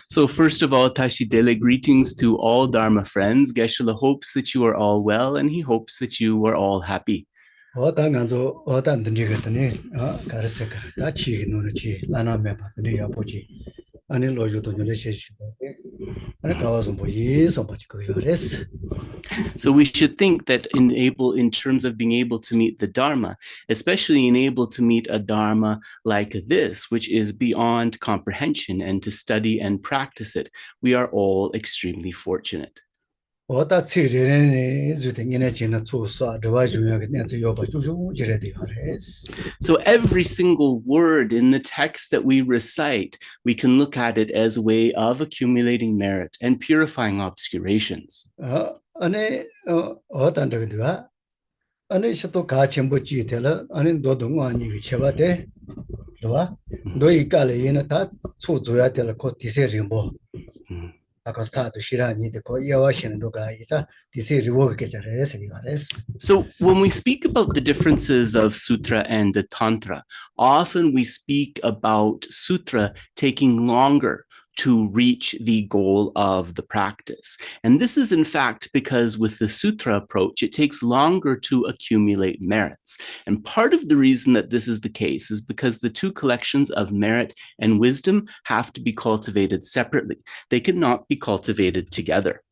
So first of all, Tashidele, greetings to all Dharma friends. Geshe-la hopes that you are all well, and he hopes that you are all happy. So we should think that in terms of being able to meet the Dharma, especially able to meet a Dharma like this, which is beyond comprehension, and to study and practice it, we are all extremely fortunate. So every single word in the text that we recite, we can look at it as a way of accumulating merit and purifying obscurations. So when we speak about the differences of Sutra and the Tantra, often we speak about Sutra taking longer to reach the goal of the practice. And this is in fact because with the Sutra approach, it takes longer to accumulate merits. And part of the reason that this is the case is because the two collections of merit and wisdom have to be cultivated separately. They cannot be cultivated together.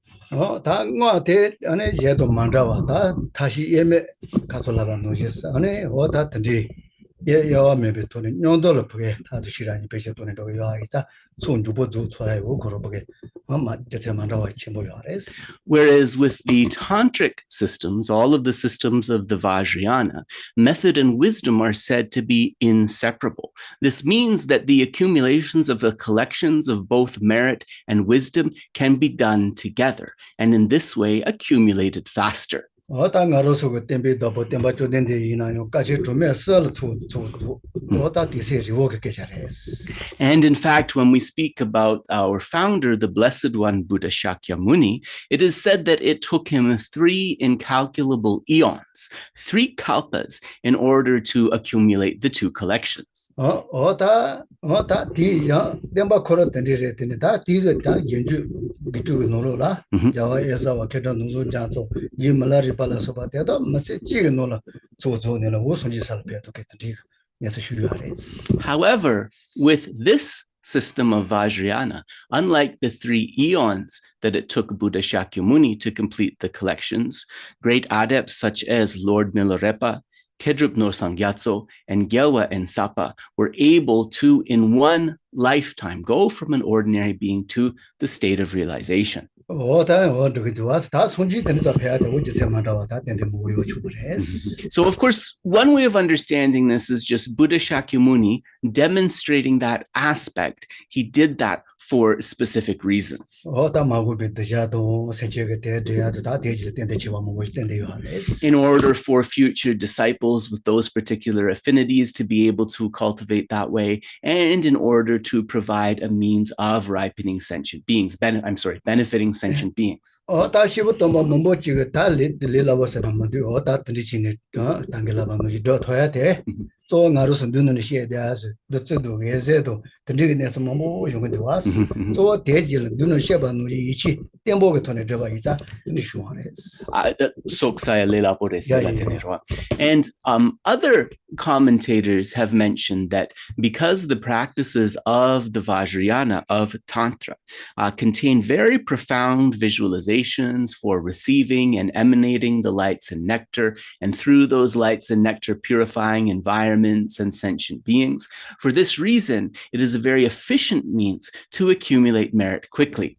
Whereas with the tantric systems, all of the systems of the Vajrayana, method and wisdom are said to be inseparable. This means that the accumulations of the collections of both merit and wisdom can be done together, and in this way accumulated faster. And in fact, when we speak about our founder, the Blessed One, Buddha Shakyamuni, it is said that it took him 3 incalculable eons, 3 kalpas, in order to accumulate the two collections. However, with this system of Vajrayana, unlike the 3 eons that it took Buddha Shakyamuni to complete the collections, great adepts such as Lord Milarepa, Kedrup Norsang Gyatso, and Gyalwa and Sapa were able to, in one lifetime, go from an ordinary being to the state of realization. So of course, one way of understanding this is just Buddha Shakyamuni demonstrating that aspect. He did that for specific reasons. In order for future disciples with those particular affinities to be able to cultivate that way, and in order to provide a means of ripening sentient beings, benefiting sentient beings. So and other commentators have mentioned that because the practices of the Vajrayana, of Tantra, contain very profound visualizations for receiving and emanating the lights and nectar, and through those lights and nectar purifying environments and sentient beings. For this reason, it is a very efficient means to accumulate merit quickly.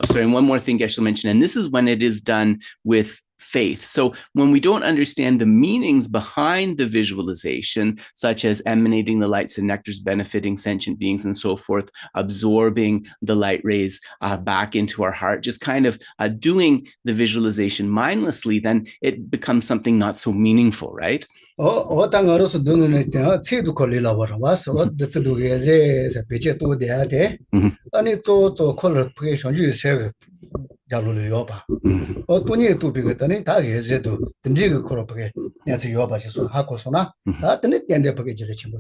Sorry, and one more thing Geshe mentioned, and this is when it is done with faith. So when we don't understand the meanings behind the visualization, such as emanating the lights and nectars, benefiting sentient beings and so forth, absorbing the light rays back into our heart, just kind of doing the visualization mindlessly, then it becomes something not so meaningful, right? 어땅으로서 눈을 체도 걸리라 버려서 어디서도 이제 배제도 돼야 돼. 아니 또 컬러 프레션주 세 자루를 요봐. 돈이 또 비거더니 다 이제도 든지가 그렇게 내가 요봐서 하고서나 다 드는 때인데 그게 이제 친구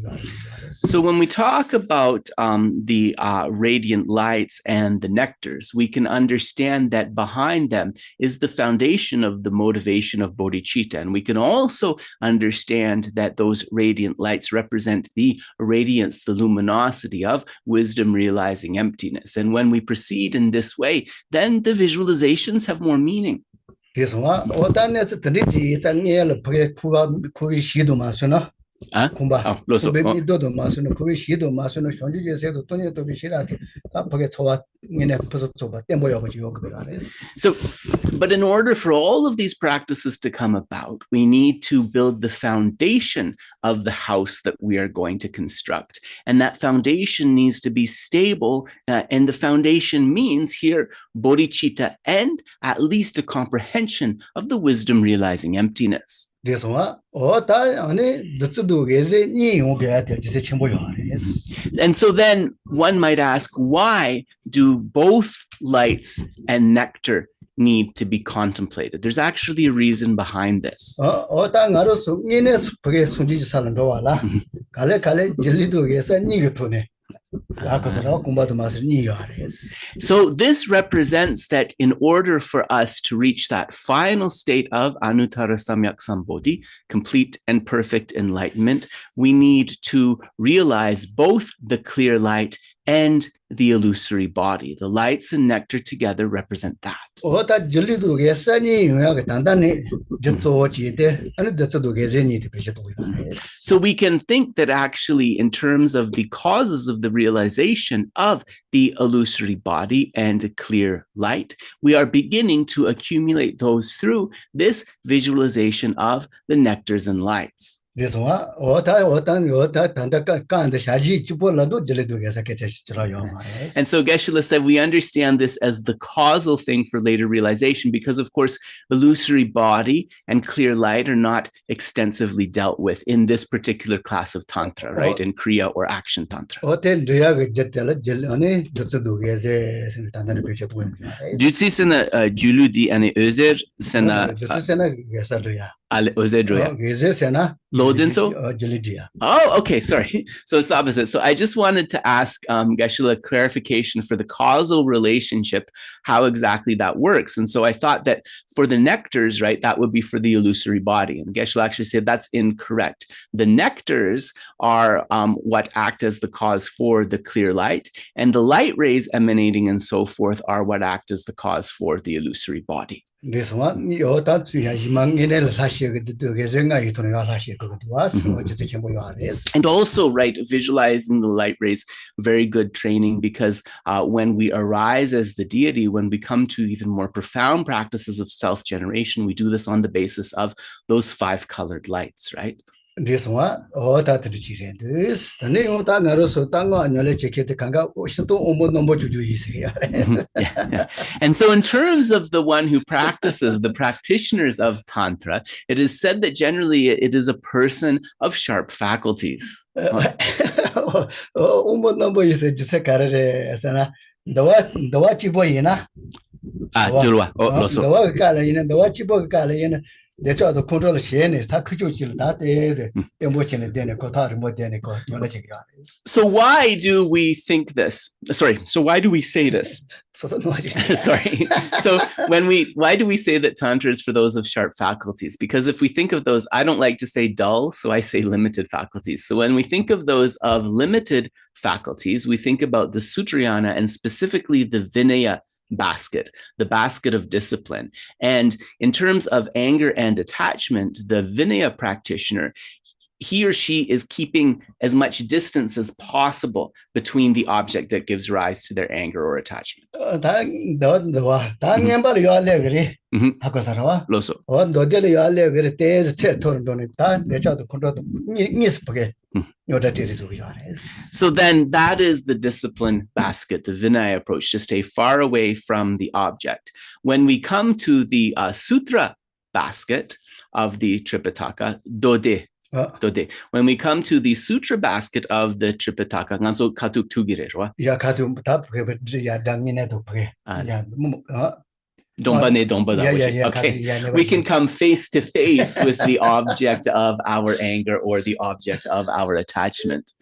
So when we talk about the radiant lights and the nectars, we can understand that behind them is the foundation of the motivation of bodhicitta. And we can also understand that those radiant lights represent the radiance, the luminosity of wisdom realizing emptiness. And when we proceed in this way, then the visualizations have more meaning. 그래서 어단에서 드리지 장애를 그게 쿠이 시도 마스나 공바 로소 베비도도 마스나 쿠이 시도 마스나 현지에서도 돈이 또 비시라티 다 그게 좋아 이네 벌써 좁아 땜보여 가지고 그거 알았어. So but in order for all of these practices to come about, we need to build the foundation of the house that we are going to construct. And that foundation needs to be stable. And the foundation means here, bodhicitta and at least a comprehension of the wisdom realizing emptiness. And so then one might ask, why do both lights and nectar need to be contemplated? There's actually a reason behind this. So this represents that in order for us to reach that final state of Anuttara Samyak Sambodhi, complete and perfect enlightenment, we need to realize both the clear light and the illusory body. The lights and nectar together represent that. So we can think that actually in terms of the causes of the realization of the illusory body and a clear light, we are beginning to accumulate those through this visualization of the nectars and lights. And so Geshe said we understand this as the causal thing for later realization because, of course, illusory body and clear light are not extensively dealt with in this particular class of Tantra, right? In Kriya or Action Tantra. Jutsi sena juludi ane özer sena Oh, okay, sorry. So it's opposite. So I just wanted to ask Geshe a clarification for the causal relationship, how exactly that works. And so I thought that for the nectars, right, that would be for the illusory body. And Geshe actually said that's incorrect. The nectars are what act as the cause for the clear light, and the light rays emanating and so forth are what act as the cause for the illusory body. This one, and also, right, visualizing the light rays, very good training because when we arise as the deity, when we come to even more profound practices of self-generation, we do this on the basis of those 5 colored lights, right? This one, this the name of And so in terms of the one who practices, the practitioners of Tantra, it is said that generally it is a person of sharp faculties. So why do we think this? Sorry. So why do we say this? Sorry. So why do we say that Tantra is for those of sharp faculties? Because if we think of those, I don't like to say dull, so I say limited faculties. So when we think of those of limited faculties, we think about the Sutrayana and specifically the Vinaya basket, the basket of discipline. And in terms of anger and attachment, the Vinaya practitioner, he or she is keeping as much distance as possible between the object that gives rise to their anger or attachment. So then that is the discipline basket, the Vinaya approach, to stay far away from the object. When we come to the Sutra basket of the Tripitaka, Dode When we come to the sutra basket of the Tripitaka, nganzo katuk tugire, right? Ya katu tap ya dangine to pray. Ya Okay, we can come face to face with the object of our anger or the object of our attachment.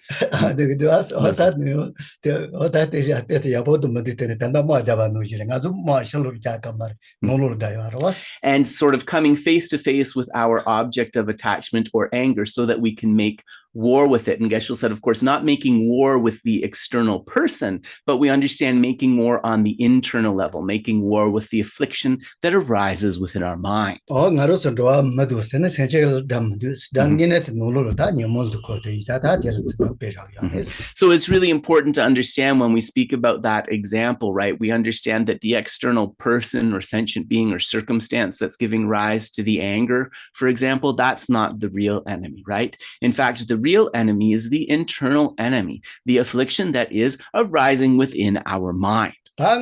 And sort of coming face to face with our object of attachment or anger so that we can make war with it. And Geshe said, of course, not making war with the external person, but we understand making war on the internal level, making war with the affliction that arises within our mind. So it's really important to understand when we speak about that example, right? We understand that the external person or sentient being or circumstance that's giving rise to the anger, for example, that's not the real enemy, right? In fact, the real enemy is the internal enemy, the affliction that is arising within our mind. So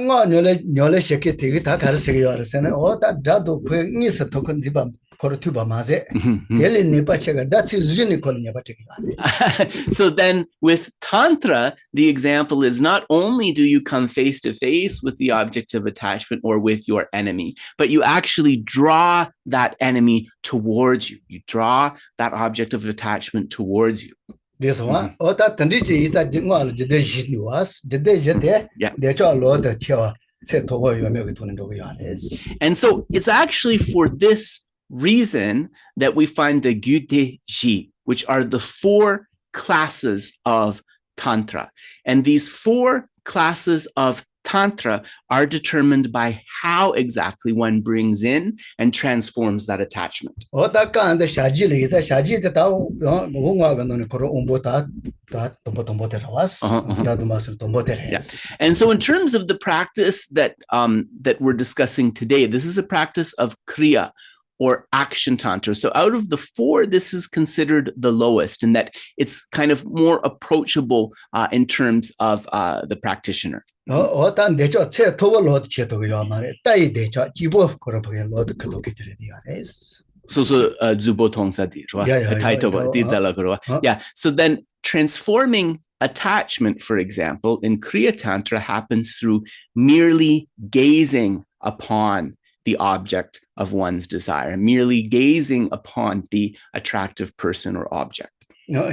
then with Tantra, the example is not only do you come face to face with the object of attachment or with your enemy, but you actually draw that enemy towards you. You draw that object of attachment towards you. This one, And so it's actually for this reason that we find the Gyute-ji, which are the 4 classes of Tantra. And these 4 classes of Tantra are determined by how exactly one brings in and transforms that attachment. And so in terms of the practice that that we're discussing today, this is a practice of Kriya, or action tantra. So out of the 4, this is considered the lowest in that it's kind of more approachable in terms of the practitioner. So then transforming attachment, for example, in Kriya Tantra happens through merely gazing upon the object of one's desire, merely gazing upon the attractive person or object. So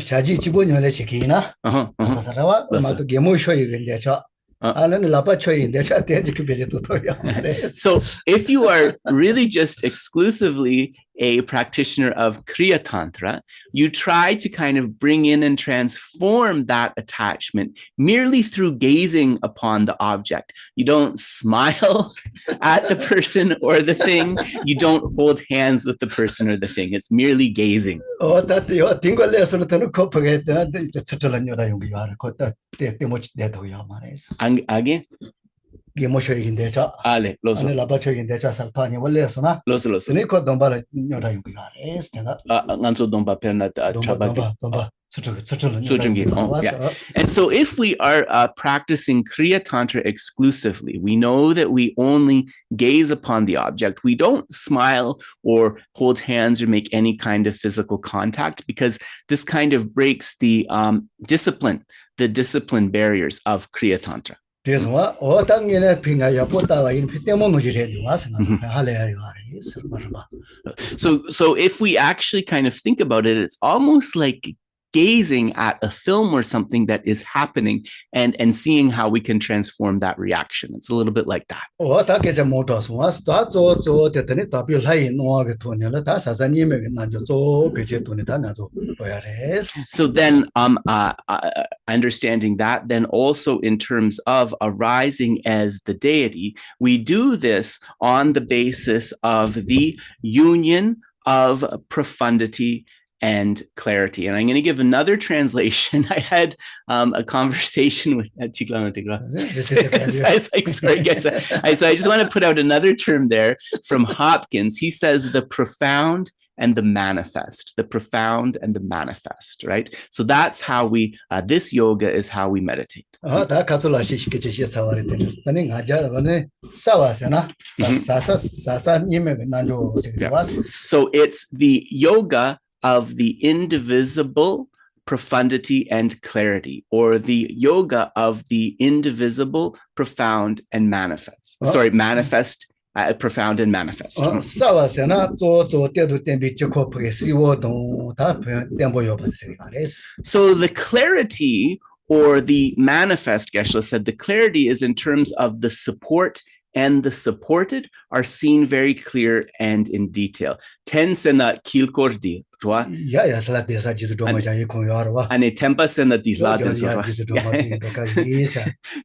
if you are really just exclusively a practitioner of Kriya Tantra, you try to kind of bring in and transform that attachment merely through gazing upon the object. You don't smile at the person or the thing. You don't hold hands with the person or the thing. It's merely gazing. Again? Ale, loso. Nganzo domba perna trabagi. And so if we are practicing Kriya Tantra exclusively, we know that we only gaze upon the object. We don't smile or hold hands or make any kind of physical contact because this kind of breaks the discipline barriers of Kriya Tantra. So if we actually kind of think about it, it's almost like gazing at a film or something that is happening and seeing how we can transform that reaction. It's a little bit like that. So then understanding that, then also in terms of arising as the deity, we do this on the basis of the union of profundity and clarity. And I'm going to give another translation. I had a conversation with so I was like, sorry, guys. So I just want to put out another term there from Hopkins. He says the profound and the manifest, right? So that's how we, this yoga is how we meditate. So it's the yoga of the indivisible profundity and clarity, or the yoga of the indivisible, profound, and manifest. Manifest, profound, and manifest. So the clarity, or the manifest, Geshe said, the clarity is in terms of the support and the supported are seen very clear and in detail. Ten sena kilkordi, ane tempa sena dihlade.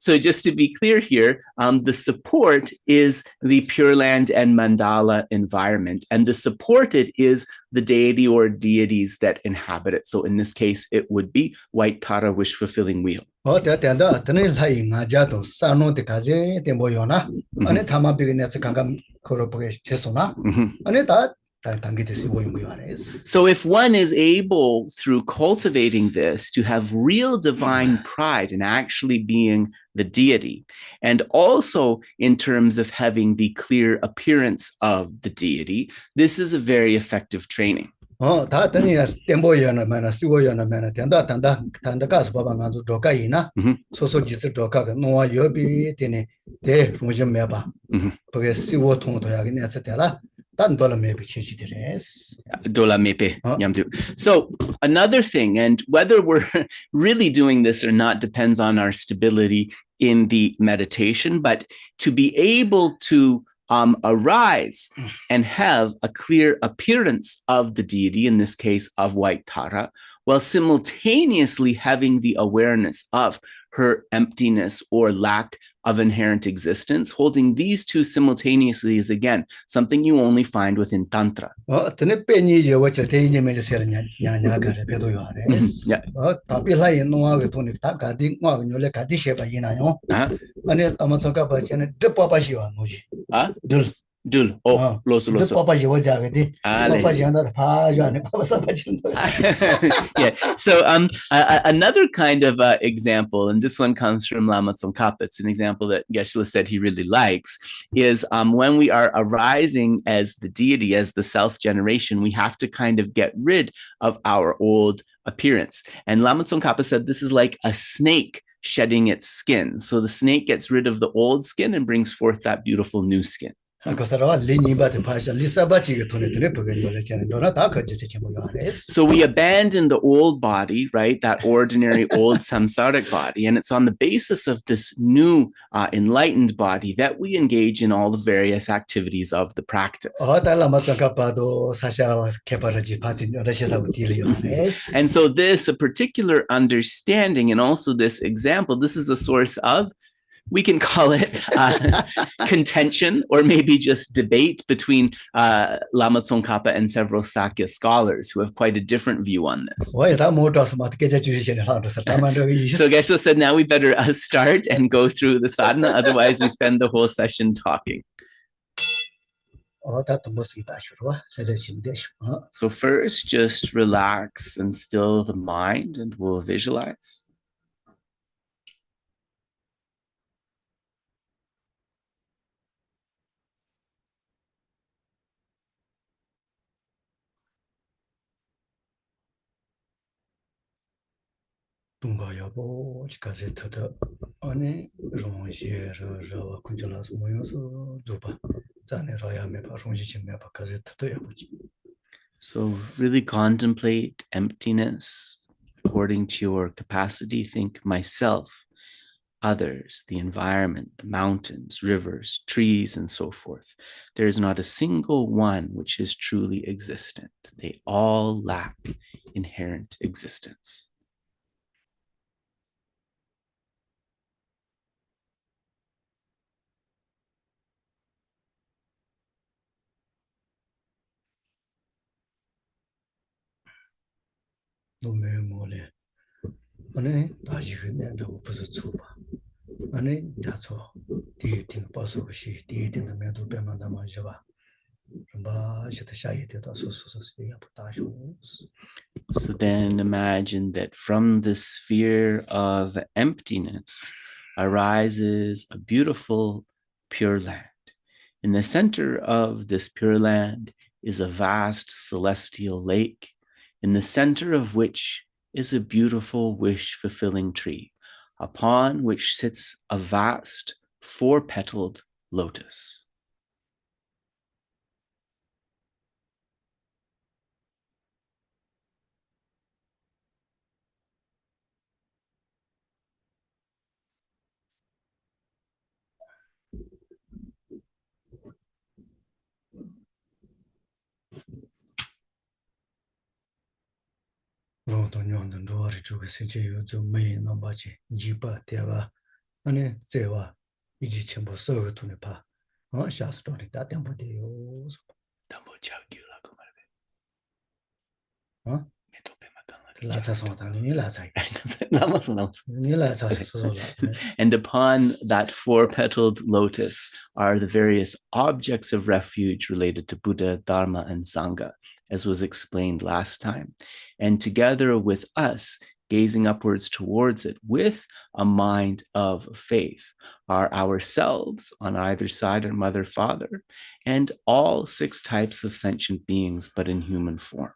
So just to be clear here, the support is the Pure Land and mandala environment, and the supported is the deity or deities that inhabit it. So in this case, it would be White Tara, wish-fulfilling wheel. So if one is able, through cultivating this, to have real divine pride in actually being the deity, and also in terms of having the clear appearance of the deity, this is a very effective training. So another thing, and whether we're really doing this or not depends on our stability in the meditation, but to be able to arise and have a clear appearance of the deity, in this case of White Tara, while simultaneously having the awareness of her emptiness or lack of inherent existence. Holding these two simultaneously is, again, something you only find within Tantra. Yeah. Dul. Oh, loso. Yeah. So another kind of example, and this one comes from Lama Tsongkhapa, it's an example that Geshe said he really likes, is when we are arising as the deity, as the self-generation, we have to kind of get rid of our old appearance. And Lama Tsongkhapa said this is like a snake shedding its skin. So the snake gets rid of the old skin and brings forth that beautiful new skin. So we abandon the old body, right? That ordinary old samsaric body. And it's on the basis of this new enlightened body that we engage in all the various activities of the practice. And so this, a particular understanding, and also this example, this is a source of, we can call it contention, or maybe just debate between Lama Tsongkhapa and several Sakya scholars who have quite a different view on this. So Geshe said, now we better start and go through the sadhana, otherwise we spend the whole session talking. So first, just relax and still the mind, and we'll visualize. So really contemplate emptiness according to your capacity. Think myself, others, the environment, the mountains, rivers, trees, and so forth. There is not a single one which is truly existent. They all lack inherent existence. So then imagine that from the sphere of emptiness arises a beautiful pure land. In the center of this pure land is a vast celestial lake. in the center of which is a beautiful wish-fulfilling tree, upon which sits a vast four-petaled lotus. And upon that four-petaled lotus are the various objects of refuge related to Buddha, Dharma, and Sangha, as was explained last time. And together with us, gazing upwards towards it with a mind of faith, are ourselves on either side, our mother, father, and all six types of sentient beings, but in human form.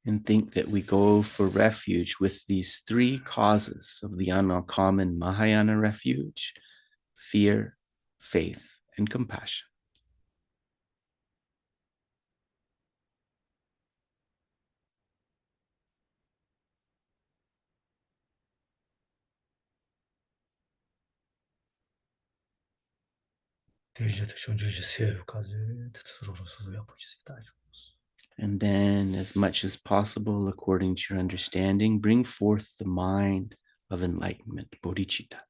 And think that we go for refuge with these three causes of the uncommon Mahayana refuge: fear, faith, and compassion. And then, as much as possible, according to your understanding, bring forth the mind of enlightenment, Bodhichitta.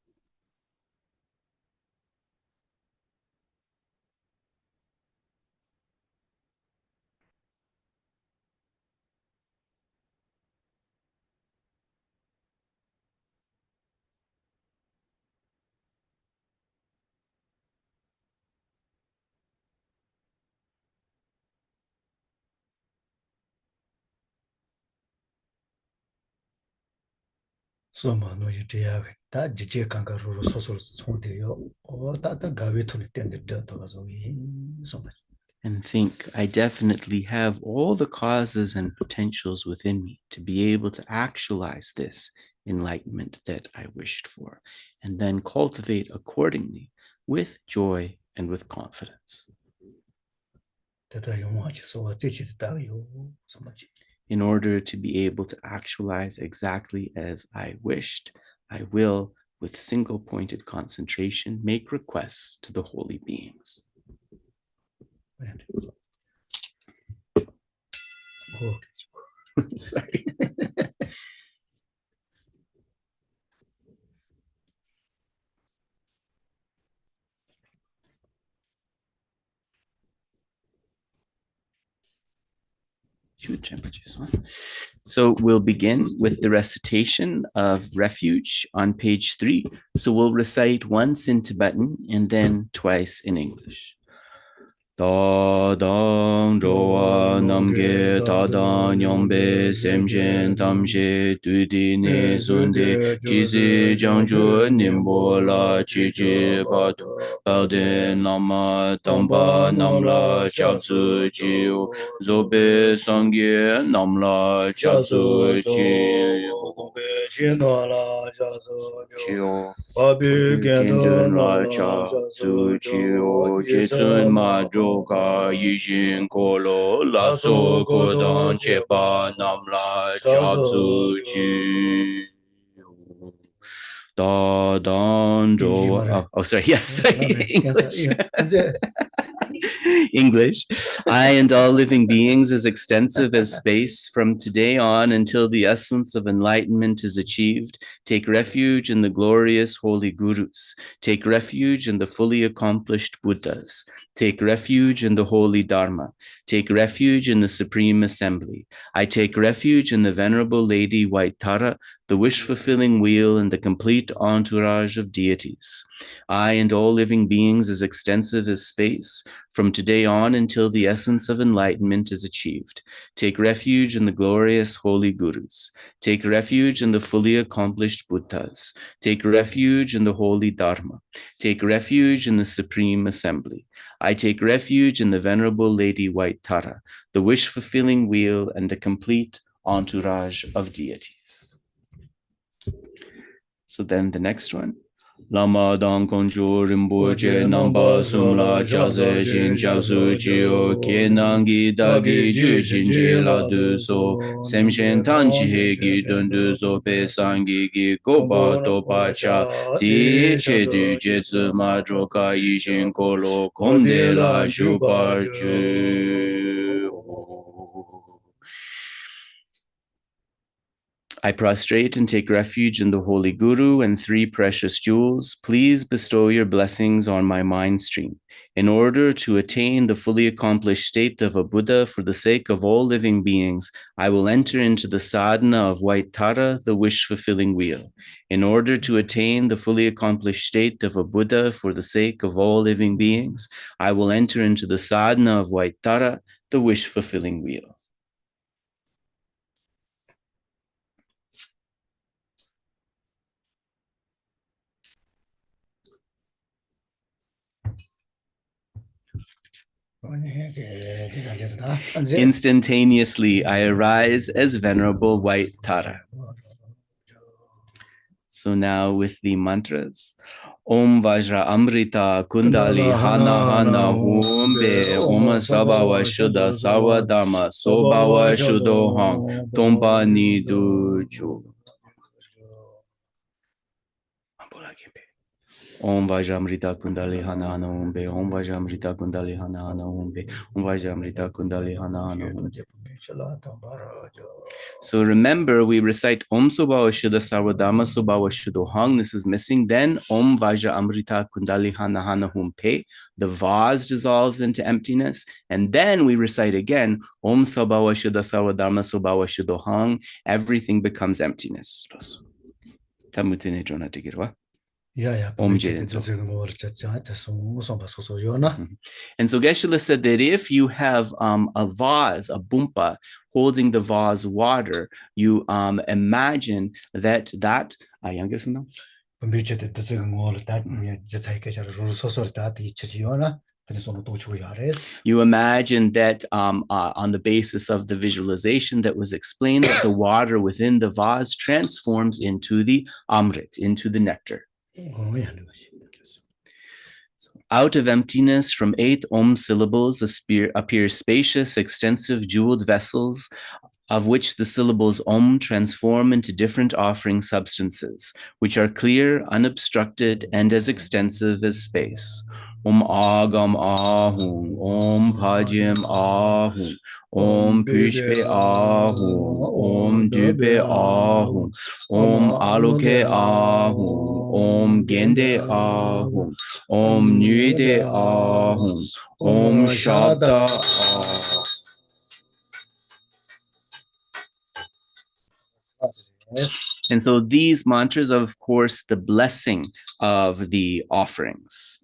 And think, I definitely have all the causes and potentials within me to be able to actualize this enlightenment that I wished for, and then cultivate accordingly with joy and with confidence. In order to be able to actualize exactly as I wished, I will, with single-pointed concentration, make requests to the holy beings. Sorry. So we'll begin with the recitation of Refuge on page 3. So we'll recite once in Tibetan and then twice in English. Tadang joa namge tadang nyombe semjen tamje tudine sunde chizi jangju nimbo la chiji batu palden nama tamba namla chabsu chiu zobe sangye namla chabsu chiu Gendun la cha su chiu jitsun ma joka yijin kolo la so kodan chepa namla cha su chiu da dan jo. Oh, sorry. Yes, sorry. English. English. I and all living beings as extensive as space, from today on until the essence of enlightenment is achieved, take refuge in the glorious holy gurus. Take refuge in the fully accomplished Buddhas. Take refuge in the holy Dharma. Take refuge in the Supreme Assembly. I take refuge in the Venerable Lady White Tara, the wish-fulfilling wheel, and the complete entourage of deities. I and all living beings as extensive as space, from today on until the essence of enlightenment is achieved. Take refuge in the glorious holy gurus. Take refuge in the fully accomplished Buddhas. Take refuge in the holy Dharma. Take refuge in the Supreme Assembly. I take refuge in the Venerable Lady White Tara, the wish-fulfilling wheel, and the complete entourage of deities. So then the next one. Lama dang konjo rimboche namba sumla chaze jin chapsu chiyo ke nangi dagi ju jinje la du so semshen tanchi hegi dundu so pe sangi gi goba topa cha di che du jetsu ma joka yishin kolo konde la shubar ju. I prostrate and take refuge in the Holy Guru and 3 precious jewels. Please bestow your blessings on my mind stream. In order to attain the fully accomplished state of a Buddha for the sake of all living beings, I will enter into the sadhana of White Tara, the wish-fulfilling wheel. In order to attain the fully accomplished state of a Buddha for the sake of all living beings, I will enter into the sadhana of White Tara, the wish-fulfilling wheel. Instantaneously, I arise as Venerable White Tara. So now with the mantras. Om Vajra Amrita Kundali Hana Hana Humbe Om Sabhava Shuddha Sarva Dharma Sobhava Shuddhoham Tompa Niduju. Om Vajramrita Kundali Hana Hana Humbe Om Vajramrita Kundali Hana Hana Humbe Om Vajramrita Kundali Hana Hana Humbe. So remember, we recite Om Sobhava Shuddha Sarva Dharma Sobhava Shuddhoham. This is missing. Then Om Vajra Amrita Kundali Hana Hana Humpe. The vase dissolves into emptiness. And then we recite again Om Sobhava Shuddha Sarva Dharma Sobhava Shuddhoham. Everything becomes emptiness. Tamutine Jona Tigirwa. And so Geshe said that if you have a vase, a bumpa, holding the vase water, you imagine that you imagine that on the basis of the visualization that was explained, that the water within the vase transforms into the amrit, into the nectar. So out of emptiness, from 8 Om syllables appear spacious, extensive, jeweled vessels, of which the syllables Om transform into different offering substances, which are clear, unobstructed, and as extensive as space. Om Agam Ahum, Om Pajim Ahum, Om Pushpe Ahum, Om Dupe Ahum, Om Aloke Ahum, Om Gende Ahum, Om Nuide Ahum, Om Shabda Ahum. And so these mantras, of course, the blessing of the offerings.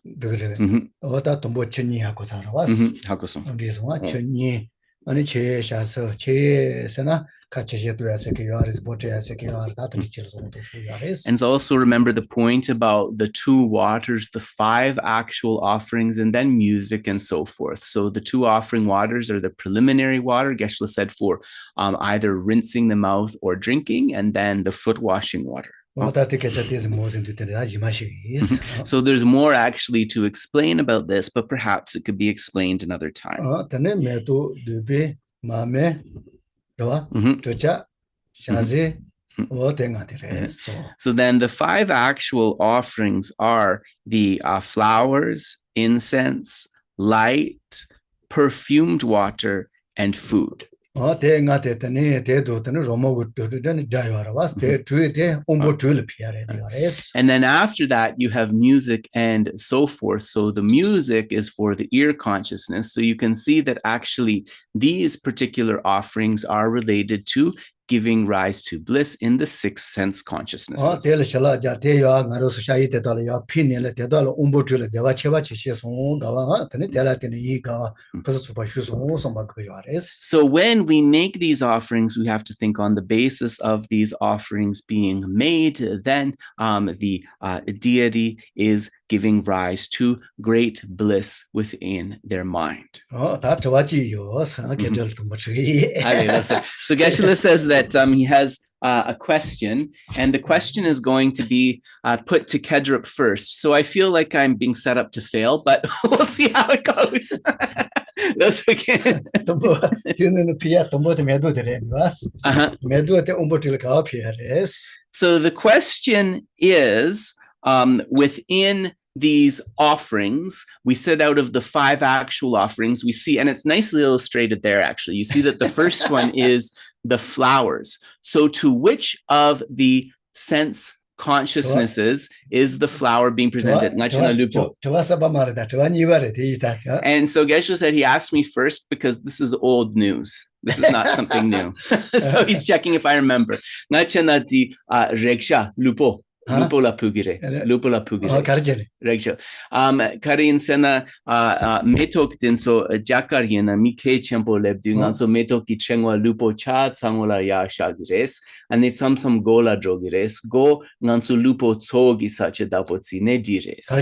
And so also remember the point about the 2 waters, the 5 actual offerings, and then music and so forth. So the 2 offering waters are the preliminary water, Geshe said, for either rinsing the mouth or drinking, and then the foot washing water. So there's more actually to explain about this, but perhaps it could be explained another time. So then the 5 actual offerings are the flowers, incense, light, perfumed water, and food. And then after that, you have music and so forth. So the music is for the ear consciousness. So you can see that actually these particular offerings are related to giving rise to bliss in the six sense consciousnesses. 될 샬라 자 대야 나로서 샤이 대달로 야 피네를 대달로 umbutul 대와 체바 지시송 가와 드네 대라테네 이가 그래서 수바 휴송 선바 그요아레스. So when we make these offerings, we have to think on the basis of these offerings being made. Then the deity is giving rise to great bliss within their mind. 다 좋아지요. 사계절도 뭐 저기. So Geshe says that he has a question, and the question is going to be put to Ngodrup first. So I feel like I'm being set up to fail, but we'll see how it goes. That's okay. So the question is, within these offerings, we said out of the 5 actual offerings, we see, and it's nicely illustrated there, actually, you see that the first one is the flowers. So to which of the sense consciousnesses is the flower being presented? And so Geshe said he asked me first because this is old news. This is not something new. So he's checking if I remember. Lupo la pugire. Regsha. Karin sena metok dinso jakar yena mike chempo lebdungan so metok ki chengwa lupo cha sangola ya shagires and it some gola drogires go ngansu lupo tsogi sache dapotsi ne dires. I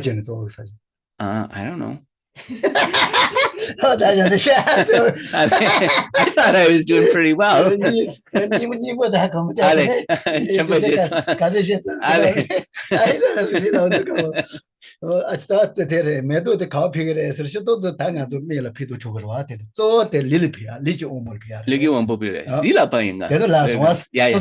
don't know. I thought I was doing pretty well. I started there, medo the copy as a shuttle the tang as a meal of Pito Chocolate. So the Lilipia, Ligio Omopia. Ligio Omopia. Still paying that. The last was, I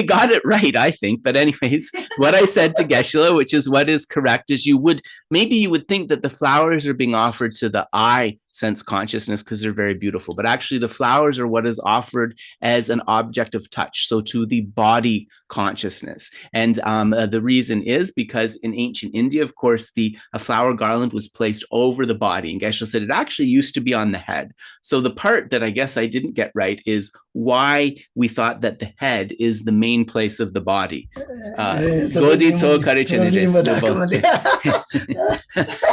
got it right, I think. But anyways, what I said to Geshe, which is what is correct, is you would think that the flowers are being offered to the eye sense consciousness because they're very beautiful, but actually the flowers are what is offered as an object of touch, so to the body consciousness. And the reason is because in ancient India, of course, a flower garland was placed over the body, and Geshe said it actually used to be on the head. So the part that I guess I didn't get right is why we thought that the head is the main place of the body.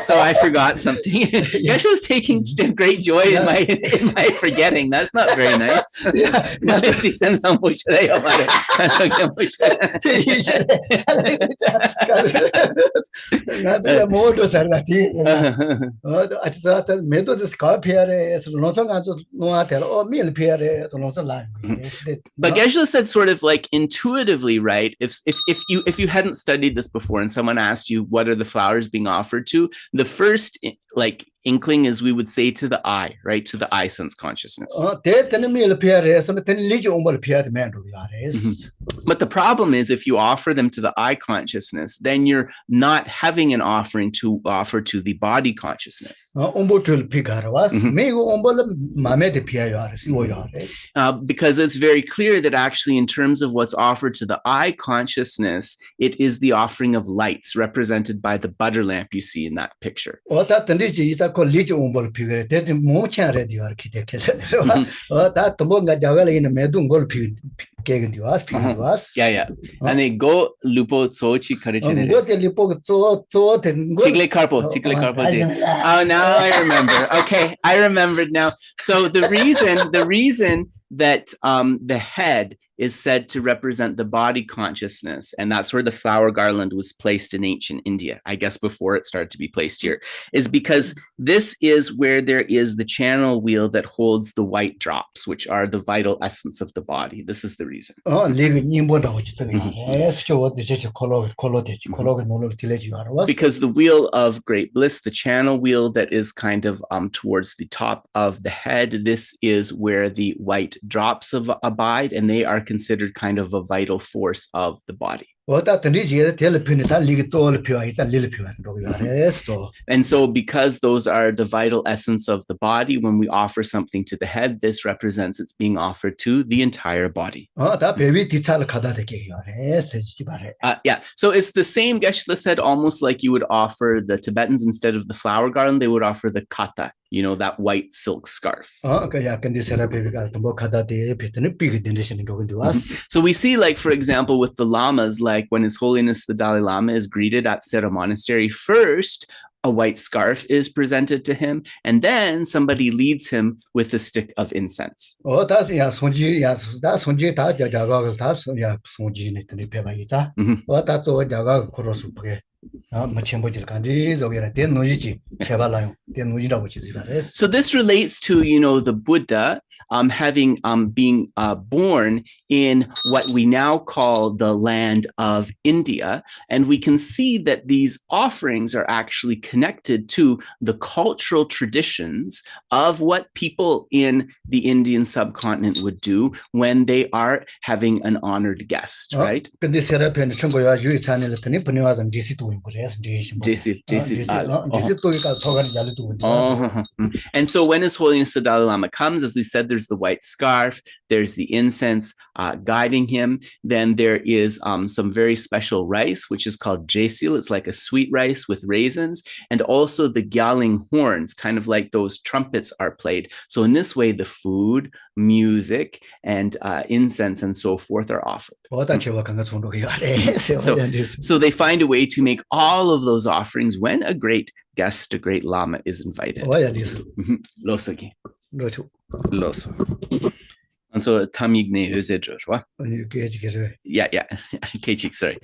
So I forgot something. Geshe is taking great joy in my forgetting. That's not very nice. But Geshe said sort of like intuitively, right? If you hadn't studied this before and someone asked you what are the flowers being offered to, the first like inkling is we would say to the eye, right? To the eye sense consciousness. But the problem is if you offer them to the eye consciousness, then you're not having an offering to offer to the body consciousness. Because it's very clear that actually in terms of what's offered to the eye consciousness, it is the offering of lights represented by the butter lamp you see in that picture. Yeah. And they go lupo tsochi Tigle carpo. Oh, now I remember. Okay, I remembered now. So the reason that the head is said to represent the body consciousness, and that's where the flower garland was placed in ancient India, I guess before it started to be placed here, is because this is where there is the channel wheel that holds the white drops, which are the vital essence of the body. This is the reason. Because the wheel of great bliss, the channel wheel that is kind of towards the top of the head, this is where the white drops abide, and they are considered kind of a vital force of the body. And so because those are the vital essence of the body, when we offer something to the head, this represents it's being offered to the entire body. Yeah. So it's the same, Geshe said, almost like you would offer the Tibetans, instead of the flower garland, they would offer the kata, you know, that white silk scarf. So we see, like, for example, with the lamas, like when His Holiness the Dalai Lama is greeted at Sera Monastery, first a white scarf is presented to him, and then somebody leads him with a stick of incense. So this relates to, you know, the Buddha having being born in what we now call the land of India, and we can see that these offerings are actually connected to the cultural traditions of what people in the Indian subcontinent would do when they are having an honored guest, right? And so when His Holiness the Dalai Lama comes, as we said, there's the white scarf, there's the incense guiding him. Then there is some very special rice, which is called Geshe. It's like a sweet rice with raisins, and also the gyaling horns, kind of like those trumpets are played. So in this way, the food, music, and incense and so forth are offered. So they find a way to make all of those offerings when a great guest, a great Lama is invited. Losogi. Loso. And so Tamigne Joshua. Yeah. Sorry.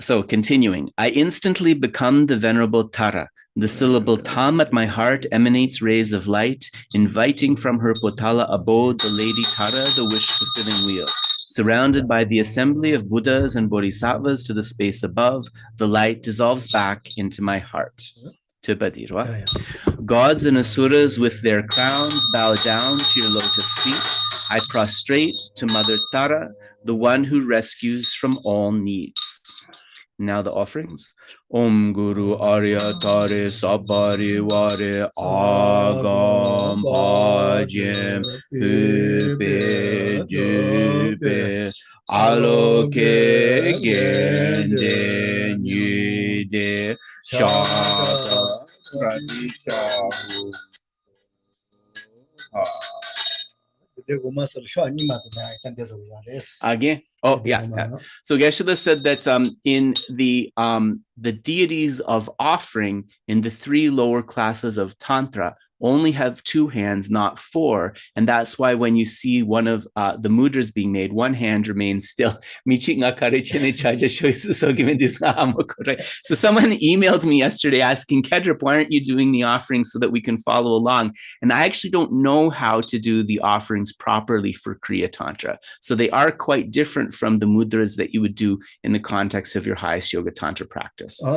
So continuing, I instantly become the Venerable Tara. The syllable Tam at my heart emanates rays of light, inviting from her Potala abode the Lady Tara, the wish-fulfilling wheel. Surrounded by the assembly of Buddhas and Bodhisattvas to the space above, the light dissolves back into my heart. Gods and asuras with their crowns bow down to your lotus feet. I prostrate to Mother Tara, the one who rescues from all needs. Now the offerings. Om Guru Arya Tare Sabari Ware Agam Bhajem Hupe Dupe Aloke Gende Nyude Shaka Radishahu. Again? Oh, yeah. So Geshe said that in the deities of offering in the 3 lower classes of Tantra only have 2 hands, not 4. And that's why when you see one of the mudras being made, one hand remains still. So someone emailed me yesterday asking, Ngodrup, why aren't you doing the offerings so that we can follow along? And I actually don't know how to do the offerings properly for Kriya Tantra. So they are quite different from the mudras that you would do in the context of your highest yoga Tantra practice. Yeah,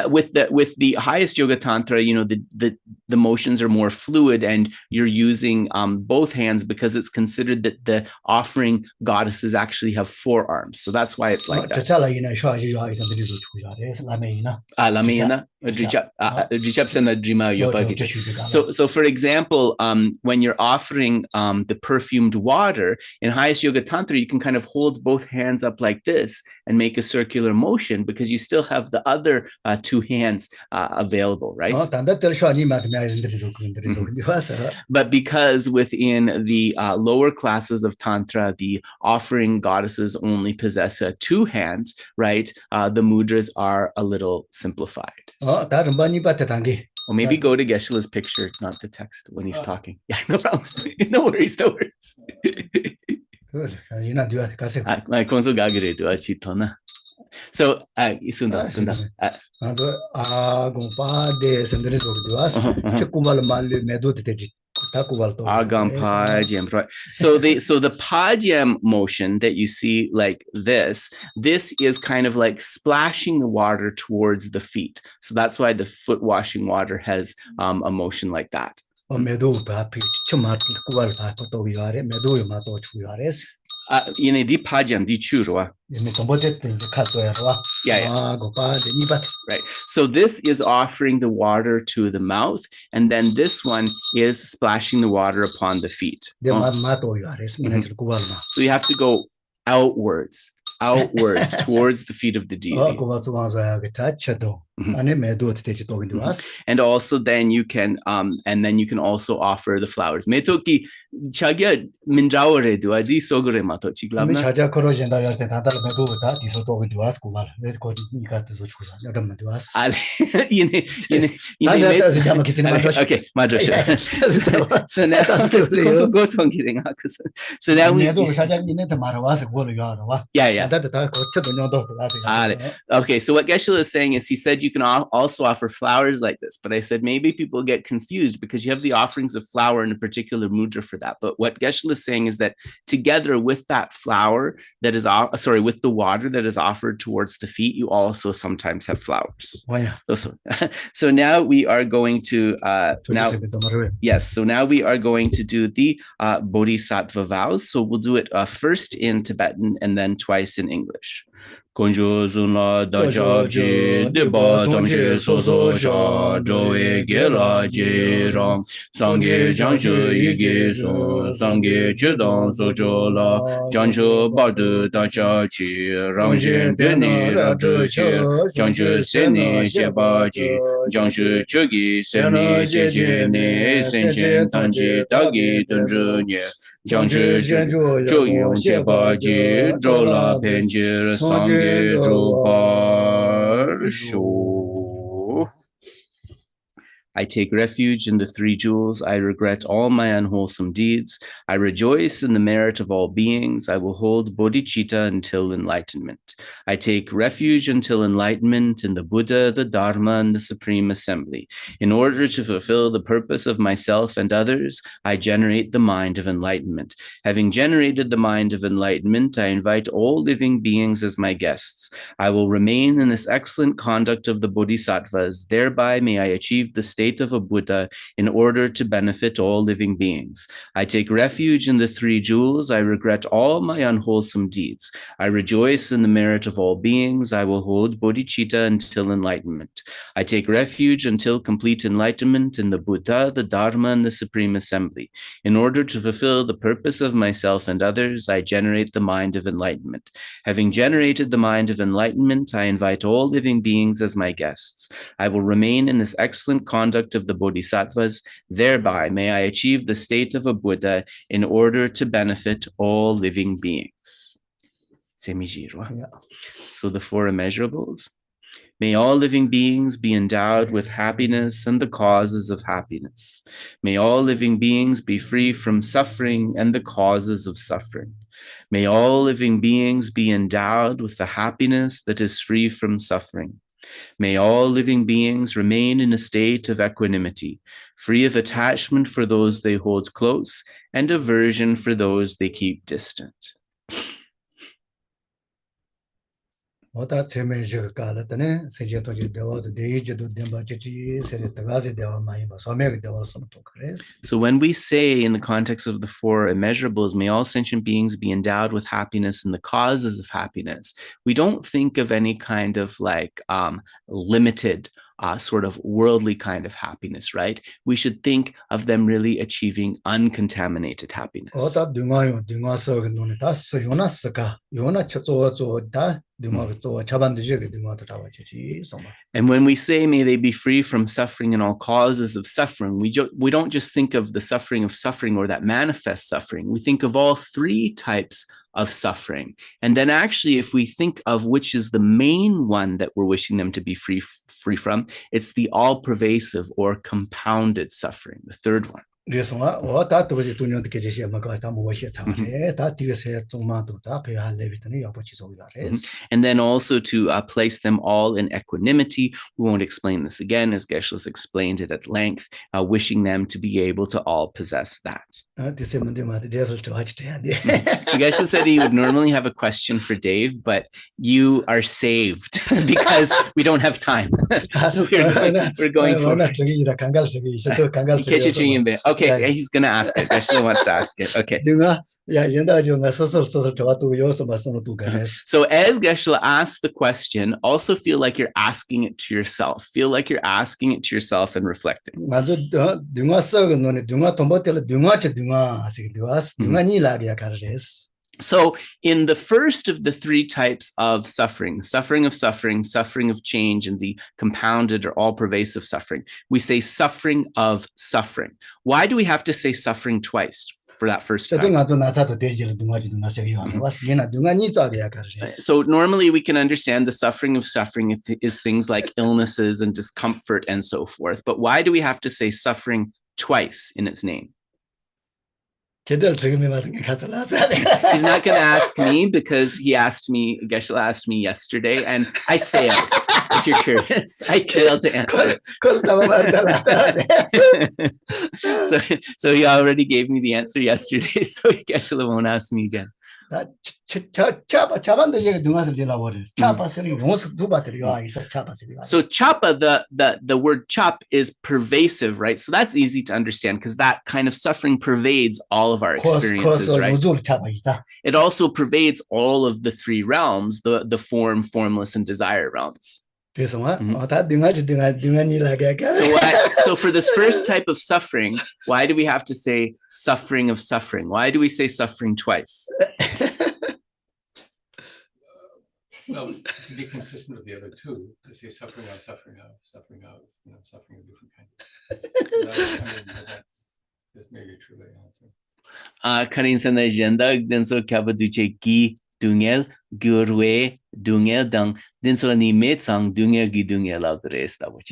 with the highest yoga Tantra, you know, the motions are more fluid, and you're using both hands because it's considered that the offering goddesses actually have 4 arms. So that's why it's like that. So for example, when you're offering the perfumed water in highest yoga Tantra, you can kind of hold both hands up like this and make a circular motion because you still have the other 2 hands available, right? But because within the lower classes of Tantra, the offering goddesses only possess 2 hands, right? The mudras are a little simplified. Or maybe go to Geshe-Le's picture, not the text when he's talking. Yeah, no problem. No worries. So, Agam Padyam, right? So the Padyam motion that you see like this is kind of like splashing the water towards the feet. So that's why the foot washing water has a motion like that. medu ba pi chuma kuwal ba to yare medu ma to chu yares Yine di pajam di churwa. ni tombote tin ka to yarwa go pa de ni ba. Right. So this is offering the water to the mouth, and then this one is splashing the water upon the feet. So you have to go outwards towards the feet of the deity. And also then you can also offer the flowers. Metoki chagya mindraore do adi sogore mato chiglabna. Chaja koro jenda yarte tata medu da di so to do as kubal. Let go ni ka to chu ya da medu as. Okay, madrasha. So now go to getting so now we Okay, so what Geshe is saying is he said you can also offer flowers like this, but I said maybe people get confused because you have the offerings of flower in a particular mudra for that. But what Geshe is saying is that together with that flower that is with the water that is offered towards the feet, you also sometimes have flowers. So now we are going to now we are going to do the Bodhisattva vows. So we'll do it first in Tibetan and then twice in English. Konjo zuna da jabji deba damje sozo sha joe gela je rang sangye jangje yige so sangye chedang sojo la jangje bardu da chachi rangje deni raje che jangje seni jeba ji jangje chegi seni jeje ne senchen tangje dagi dunje nye Jiangzhi zhou yong jie ba ji zhou la pian ji sang ge zhou ba shu. I take refuge in the three jewels. I regret all my unwholesome deeds. I rejoice in the merit of all beings. I will hold bodhicitta until enlightenment. I take refuge until enlightenment in the Buddha, the Dharma, and the Supreme Assembly. In order to fulfill the purpose of myself and others, I generate the mind of enlightenment. Having generated the mind of enlightenment, I invite all living beings as my guests. I will remain in this excellent conduct of the bodhisattvas. Thereby may I achieve the state of a Buddha in order to benefit all living beings. I take refuge in the three jewels. I regret all my unwholesome deeds. I rejoice in the merit of all beings. I will hold bodhicitta until enlightenment. I take refuge until complete enlightenment in the Buddha, the Dharma, and the Supreme Assembly. In order to fulfill the purpose of myself and others, I generate the mind of enlightenment. Having generated the mind of enlightenment, I invite all living beings as my guests. I will remain in this excellent conduct of the bodhisattvas. Thereby may I achieve the state of a Buddha in order to benefit all living beings. So the four immeasurables. May all living beings be endowed with happiness and the causes of happiness. May all living beings be free from suffering and the causes of suffering. May all living beings be endowed with the happiness that is free from suffering. May all living beings remain in a state of equanimity, free of attachment for those they hold close and aversion for those they keep distant. So when we say in the context of the four immeasurables, may all sentient beings be endowed with happiness and the causes of happiness, we don't think of any kind of like limited sort of worldly kind of happiness, right? We should think of them really achieving uncontaminated happiness. And when we say may they be free from suffering and all causes of suffering, we don't just think of the suffering of suffering or that manifest suffering. We think of all three types of suffering. And then actually, if we think of which is the main one that we're wishing them to be free from, it's the all-pervasive or compounded suffering, the third one. And then also to place them all in equanimity. We won't explain this again, as Geshe explained it at length, wishing them to be able to all possess that. So Geshe said he would normally have a question for Dave, but you are saved because we don't have time. So we're going for it. Okay, he's going to ask it. Geshe wants to ask it. Okay. So as Geshe asks the question, also feel like you're asking it to yourself. Feel like you're asking it to yourself and reflecting. So in the first of the three types of suffering, suffering of change, and the compounded or all-pervasive suffering, we say suffering of suffering. Why do we have to say suffering twice for that first type? So normally we can understand the suffering of suffering is things like illnesses and discomfort and so forth. But why do we have to say suffering twice in its name? He's not going to ask me because Geshe asked me yesterday and I failed. If you're curious, I failed to answer. So he already gave me the answer yesterday, so Geshe won't ask me again. So chapa, the word chop is pervasive, right? So that's easy to understand because that kind of suffering pervades all of our experiences, right? It also pervades all of the three realms, the form, formless, and desire realms. So for this first type of suffering, why do we have to say suffering of suffering? Why do we say suffering twice? Well, to be consistent with the other two, to say suffering of, suffering of, suffering of, suffering of different kinds. That's maybe true. Karin sa na agenda, din so kabaduche ki dungel, gyurwe, dungel dang, din so ni metsang dungel gi dungel out the rest of which.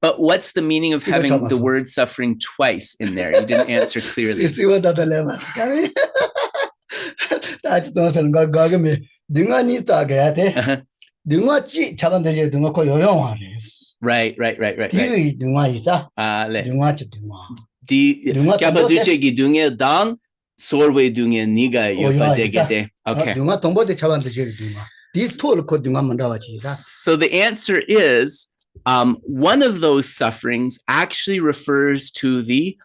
But what's the meaning of having the word suffering twice in there? You didn't answer clearly. Right. Okay. So the answer is one of those sufferings actually refers to the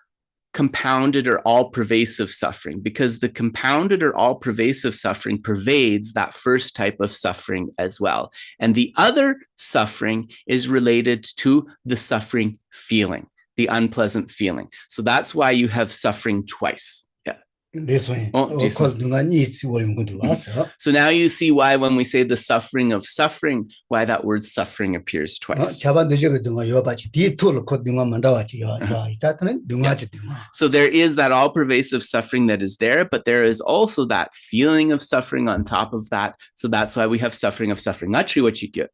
compounded or all-pervasive suffering, because the compounded or all-pervasive suffering pervades that first type of suffering as well. And the other suffering is related to the suffering feeling, the unpleasant feeling. So that's why you have suffering twice. So now you see why when we say the suffering of suffering, why that word suffering appears twice. So there is that all-pervasive suffering that is there, but there is also that feeling of suffering on top of that. So that's why we have suffering of suffering. Not true what you get.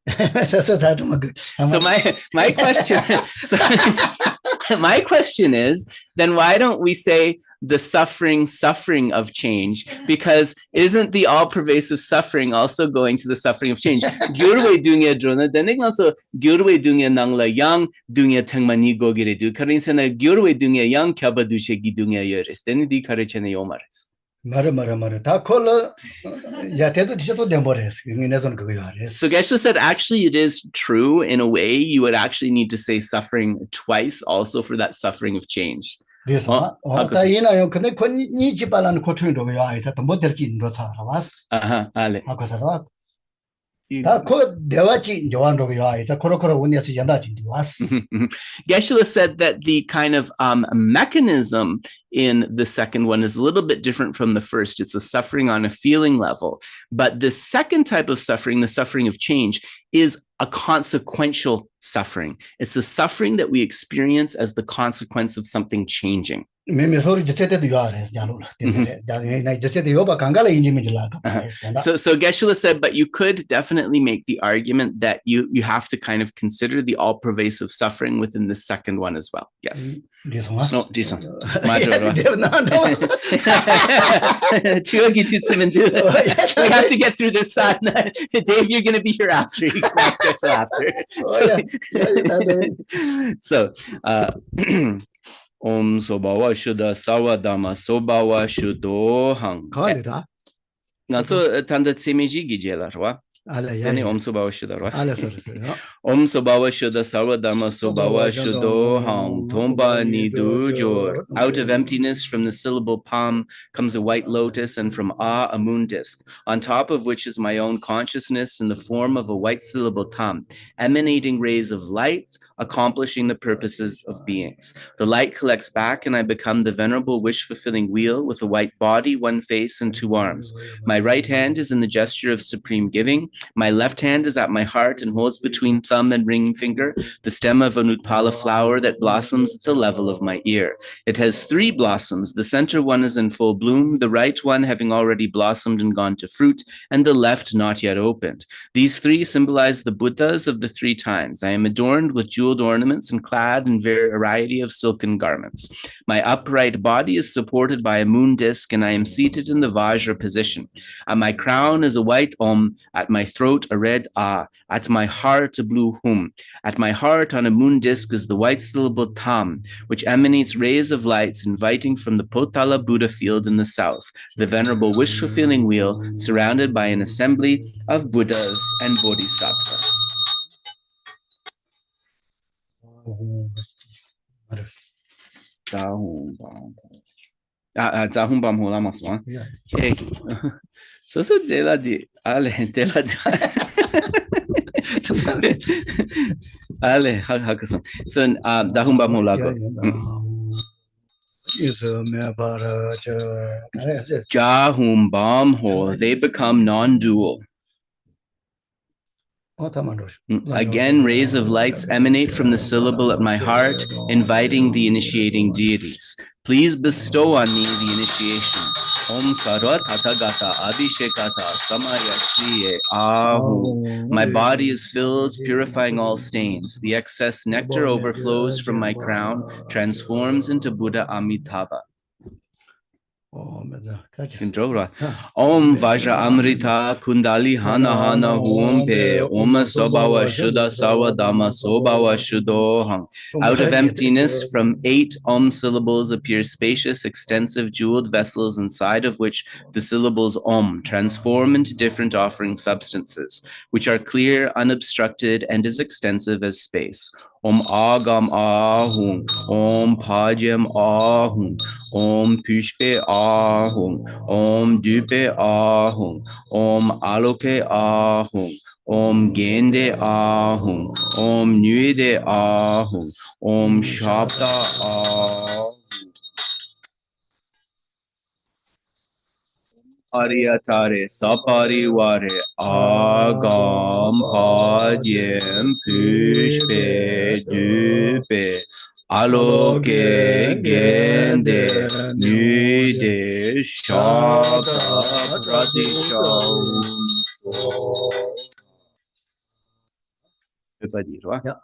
So my question is, then why don't we say the suffering of change? Because isn't the all-pervasive suffering also going to the suffering of change? Gyurwe dungye drona denek also gyurwe dungye nangla yang dungye tangmani gogire du karin sena gyurwe dungye yang kyaba dushe gi dungye yores deni di karechene yomares. So Geshe said, actually, it is true in a way. You would actually need to say suffering twice also for that suffering of change. Geshe said that the kind of mechanism in the second one is a little bit different from the first. It's a suffering on a feeling level. But the second type of suffering, the suffering of change, is a consequential suffering. It's a suffering that we experience as the consequence of something changing. So Geshe said, but you could definitely make the argument that you have to kind of consider the all-pervasive suffering within the second one as well. Yes. No, Jason. We have to get through this sadhana. Dave, you're going to be here after. You can ask Geshe after. Om Sobawa Shuddha Sarva Dhamma Sobawa Shuddhoham. 가을이다. Ngatso tanda tsemeji gijela, rwa. 알아, 야, Tene 야. Om Sobawa Shuddha, rwa. 알아, 알아, 알아. Om Sobawa Shuddha Sarva Dhamma Sobawa Shuddhoham. Tomba Nidujo. Out of emptiness from the syllable palm comes a white lotus, and from Ah, a moon disk, on top of which is my own consciousness in the form of a white syllable tam, emanating rays of light, accomplishing the purposes of beings. The light collects back, and I become the venerable wish-fulfilling wheel with a white body, one face, and two arms. My right hand is in the gesture of supreme giving. My left hand is at my heart and holds between thumb and ring finger the stem of an utpala flower that blossoms at the level of my ear. It has three blossoms. The center one is in full bloom, the right one having already blossomed and gone to fruit, and the left not yet opened. These three symbolize the Buddhas of the three times. I am adorned with jeweled ornaments and clad in variety of silken garments. My upright body is supported by a moon disk, and I am seated in the Vajra position. At my crown is a white Om, at my throat a red Ah, at my heart a blue Hum. At my heart on a moon disk is the white syllable Tam, which emanates rays of lights inviting from the Potala Buddha field in the south, the venerable wish-fulfilling wheel surrounded by an assembly of Buddhas and Bodhisattvas. Zahumbam hola maswa. Okay. So de la di ale de la ale hakasan. So zahumbam hola go. Jahumbam ho, they become non-dual. Again, rays of lights emanate from the syllable at my heart, inviting the initiating deities. Please bestow on me the initiation. Om Sarva Tathagata Abhishekata Samayashriye Ahu. My body is filled, purifying all stains. The excess nectar overflows from my crown, transforms into Buddha Amitabha. Om Vajra Amrita Kundali Hana Hana Huompe Om Sobawa Shuddha Sarva Dhamma Sobawa Shuddhoham. Out of emptiness from 8 Om syllables appear spacious, extensive, jeweled vessels inside of which the syllables Om transform into different offering substances, which are clear, unobstructed, and as extensive as space. Om Agam Ahum, Om Pajem Ahum, Om Pushpe Ahum, Om Dupe Ahum, Om Aloke Ahum, Om Gende Ahum, Om Nuide Ahum, Om Shabda Ahum. Ariatare Saparivare Agam Padyam Pushpe Dupe Aloke Gende Nude Shabda Praticham. Yeah.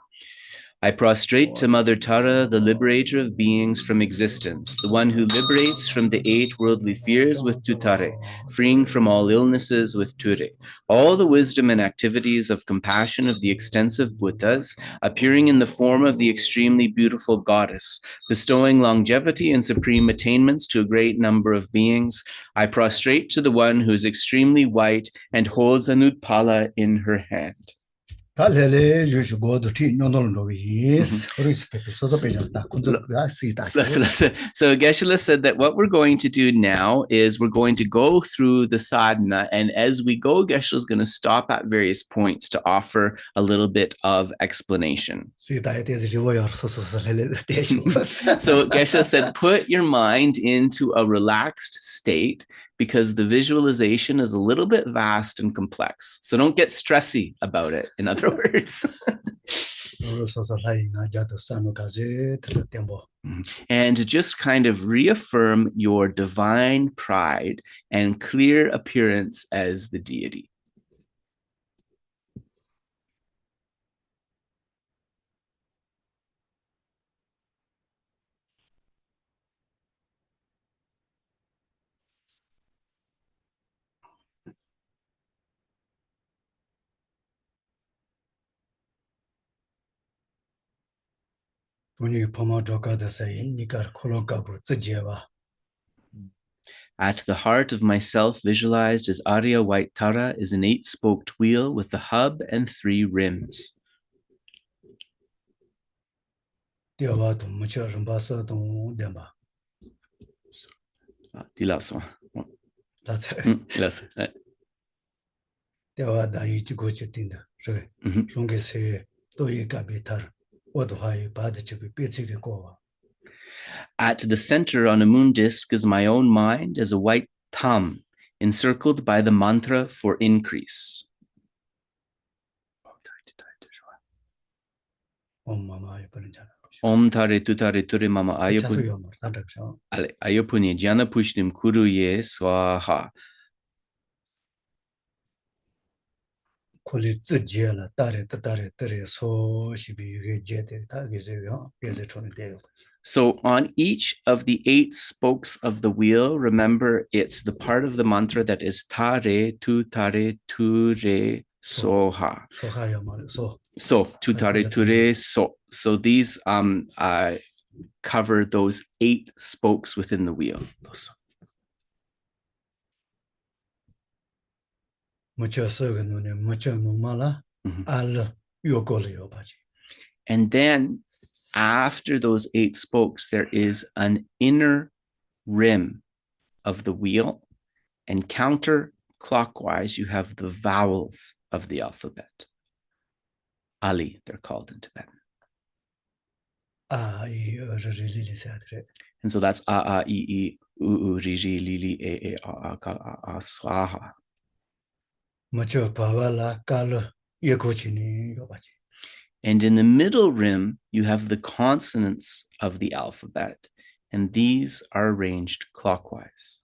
I prostrate to Mother Tara, the liberator of beings from existence, the one who liberates from the 8 worldly fears with Tutare, freeing from all illnesses with Ture. All the wisdom and activities of compassion of the extensive Buddhas, appearing in the form of the extremely beautiful goddess, bestowing longevity and supreme attainments to a great number of beings. I prostrate to the one who is extremely white and holds an utpala in her hand. So Geshe said that what we're going to do now is we're going to go through the sadhana, and as we go, Geshe is going to stop at various points to offer a little bit of explanation. So Geshe said, put your mind into a relaxed state, because the visualization is a little bit vast and complex. So don't get stressy about it, in other words. And just kind of reaffirm your divine pride and clear appearance as the deity. 돈이 포마도가다 사이 니가 콜로가부 쯔제와 At the heart of myself, visualized as Arya White Tara, is an 8-spoked wheel with a hub and 3 rims. 대화도 무쳐 름바서도 된바 Dilaso. 라체 Dilaso. 대화 다이 지고치 뛴다 저 중계세 또이 가비탈 오도하이 바드치비 삐치게 고와 At the center on a moon disk is my own mind as a white thumb, encircled by the mantra for increase. Om tare tutare ture mama ayopuni jana pushtim kuruye swaha. So on each of the 8 spokes of the wheel, remember it's the part of the mantra that is tare, tu re, soha. So tu re, so. So these cover those 8 spokes within the wheel. And then after those 8 spokes, there is an inner rim of the wheel, and counterclockwise, you have the vowels of the alphabet. Ali, they're called in Tibetan. And so that's a, I, u, ri, ri, li, li, e, a, ka, a, swaha. And in the middle rim, you have the consonants of the alphabet, and these are arranged clockwise.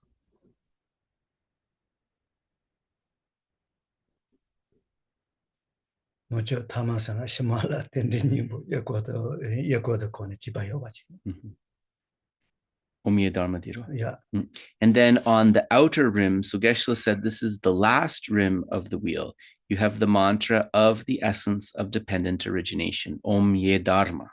Dharma Diro. Yeah. And then on the outer rim, so Geshe said this is the last rim of the wheel. You have the mantra of the essence of dependent origination, Om Ye Dharma.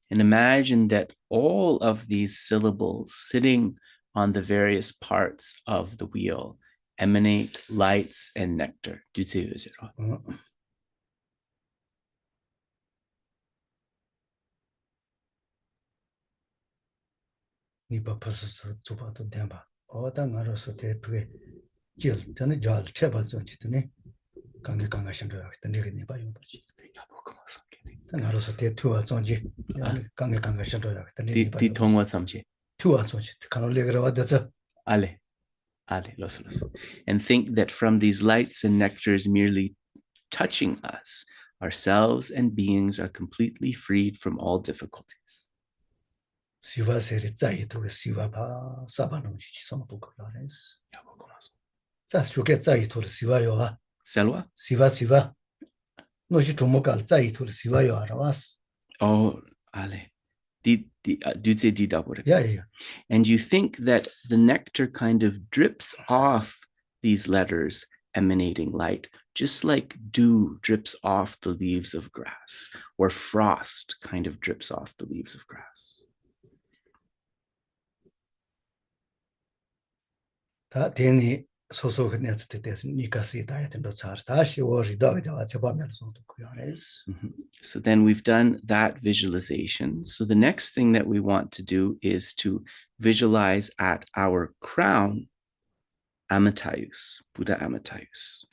And imagine that all of these syllables sitting on the various parts of the wheel emanate lights and nectar. And think that from these lights and nectars merely touching us, ourselves and beings are completely freed from all difficulties. Selwa? Oh, Ale. Yeah. And you think that the nectar kind of drips off these letters emanating light, just like dew drips off the leaves of grass, or frost kind of drips off the leaves of grass. So then we've done that visualization. So the next thing that we want to do is to visualize at our crown, Amitayus, Buddha Amitayus.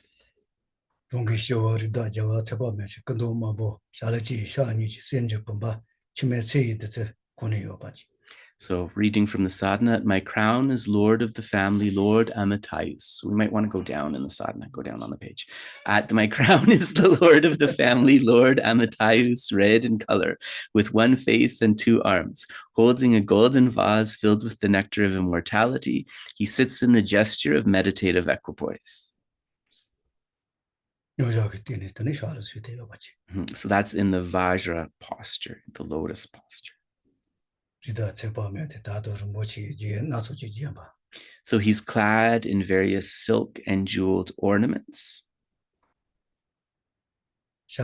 So reading from the sadhana, at my crown is Lord of the family, Lord Amitayus. We might want to go down in the sadhana, go down on the page. At my crown is the Lord of the family, Lord Amitayus, red in color, with one face and 2 arms, holding a golden vase filled with the nectar of immortality. He sits in the gesture of meditative equipoise. So that's in the Vajra posture, the lotus posture. So he's clad in various silk and jeweled ornaments. He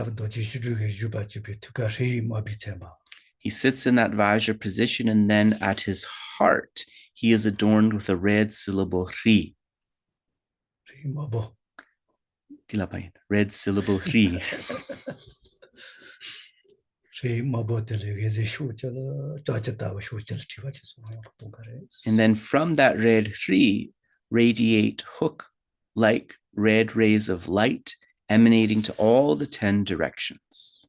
sits in that Vajra position, and then at his heart, he is adorned with a red syllable Ri. Red syllable Ri. And then from that red Ri radiate hook-like red rays of light emanating to all the 10 directions.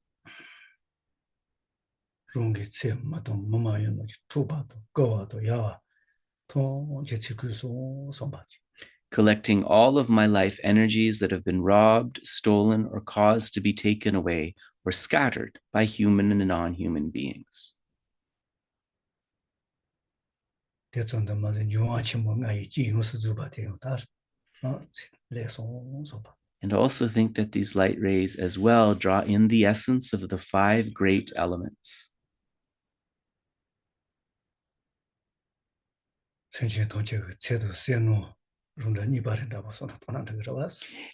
Collecting all of my life energies that have been robbed, stolen, or caused to be taken away or scattered by human and non-human beings. And also think that these light rays as well draw in the essence of the 5 great elements.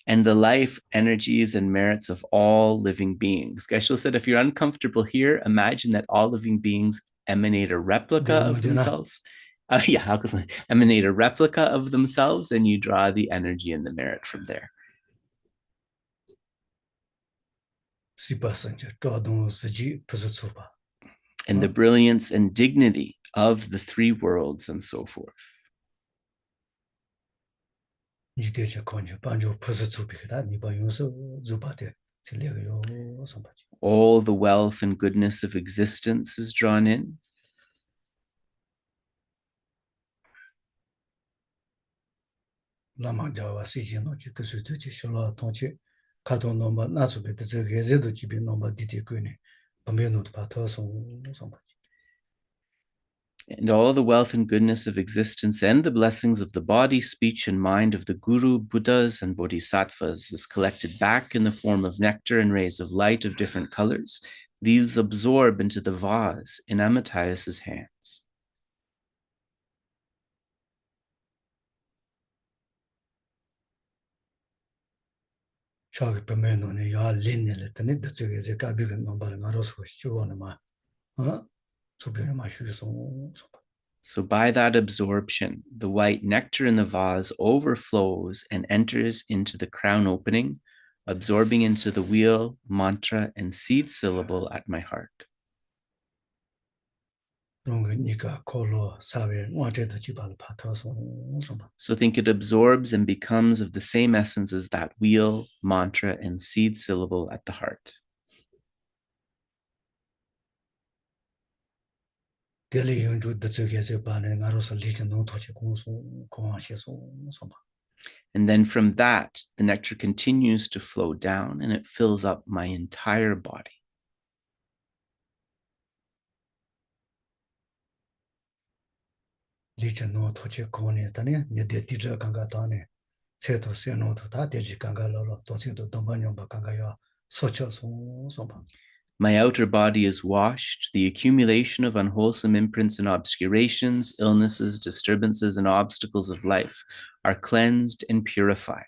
And the life, energies, and merits of all living beings. Geshe said, if you're uncomfortable here, imagine that all living beings emanate a replica of themselves. Emanate a replica of themselves, and you draw the energy and the merit from there. And the brilliance and dignity of the 3 worlds and so forth. All the wealth and goodness of existence is drawn in. And all the wealth and goodness of existence and the blessings of the body, speech, and mind of the Guru, Buddhas, and Bodhisattvas is collected back in the form of nectar and rays of light of different colors. These absorb into the vase in Amitaius's hands. So by that absorption, the white nectar in the vase overflows and enters into the crown opening, absorbing into the wheel, mantra, and seed syllable at my heart. So think it absorbs and becomes of the same essence as that wheel, mantra, and seed syllable at the heart. And then from that, the nectar continues to flow down and it fills up my entire body. My outer body is washed. The accumulation of unwholesome imprints and obscurations, illnesses, disturbances, and obstacles of life are cleansed and purified.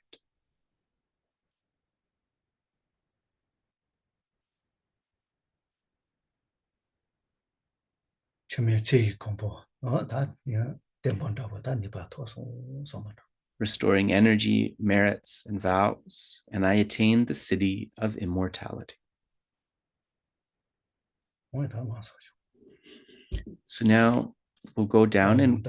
Restoring energy, merits, and vows, and I attain the city of immortality. So now we'll go down and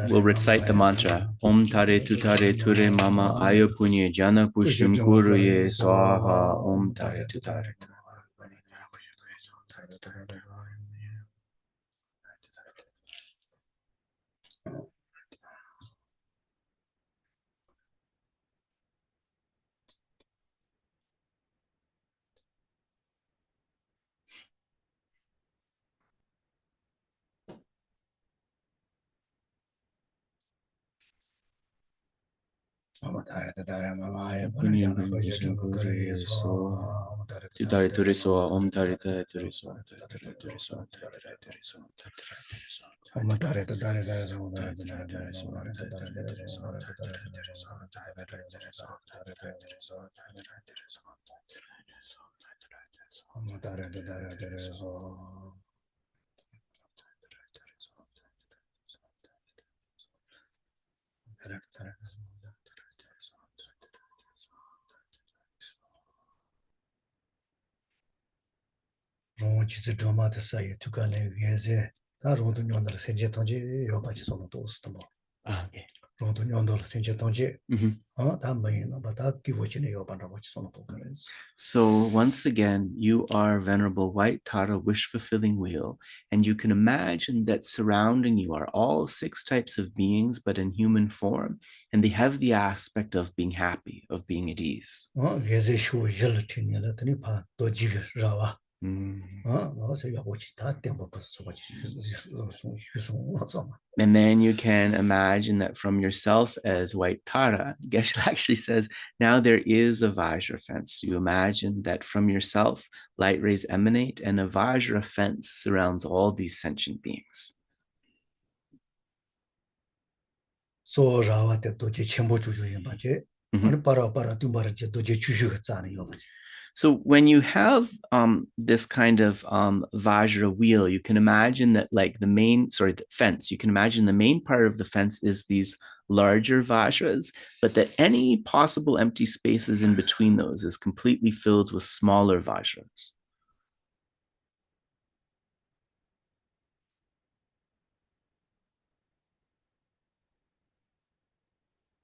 we'll recite the mantra. Om tare tutare ture mama ayo punye jana pushim kuruye swaha. Om tare tutare. Tudare Turiso, Om Tare Turiso, Dharma to say to go near Rondo Yonder Senja Tonji, Yobachi Sono Stamo. Rondo Yonder Senja Tonji, but I'll give what you know about what Sono. So once again, you are Venerable White Tara wish-fulfilling wheel, and you can imagine that surrounding you are all 6 types of beings, but in human form, and they have the aspect of being happy, of being at ease. And then you can imagine that from yourself as White Tara, Geshe actually says, now there is a Vajra fence. You imagine that from yourself, light rays emanate, and a Vajra fence surrounds all these sentient beings. So So when you have this kind of Vajra wheel, you can imagine that like the fence, you can imagine the main part of the fence is these larger Vajras, but that any possible empty spaces in between those is completely filled with smaller Vajras.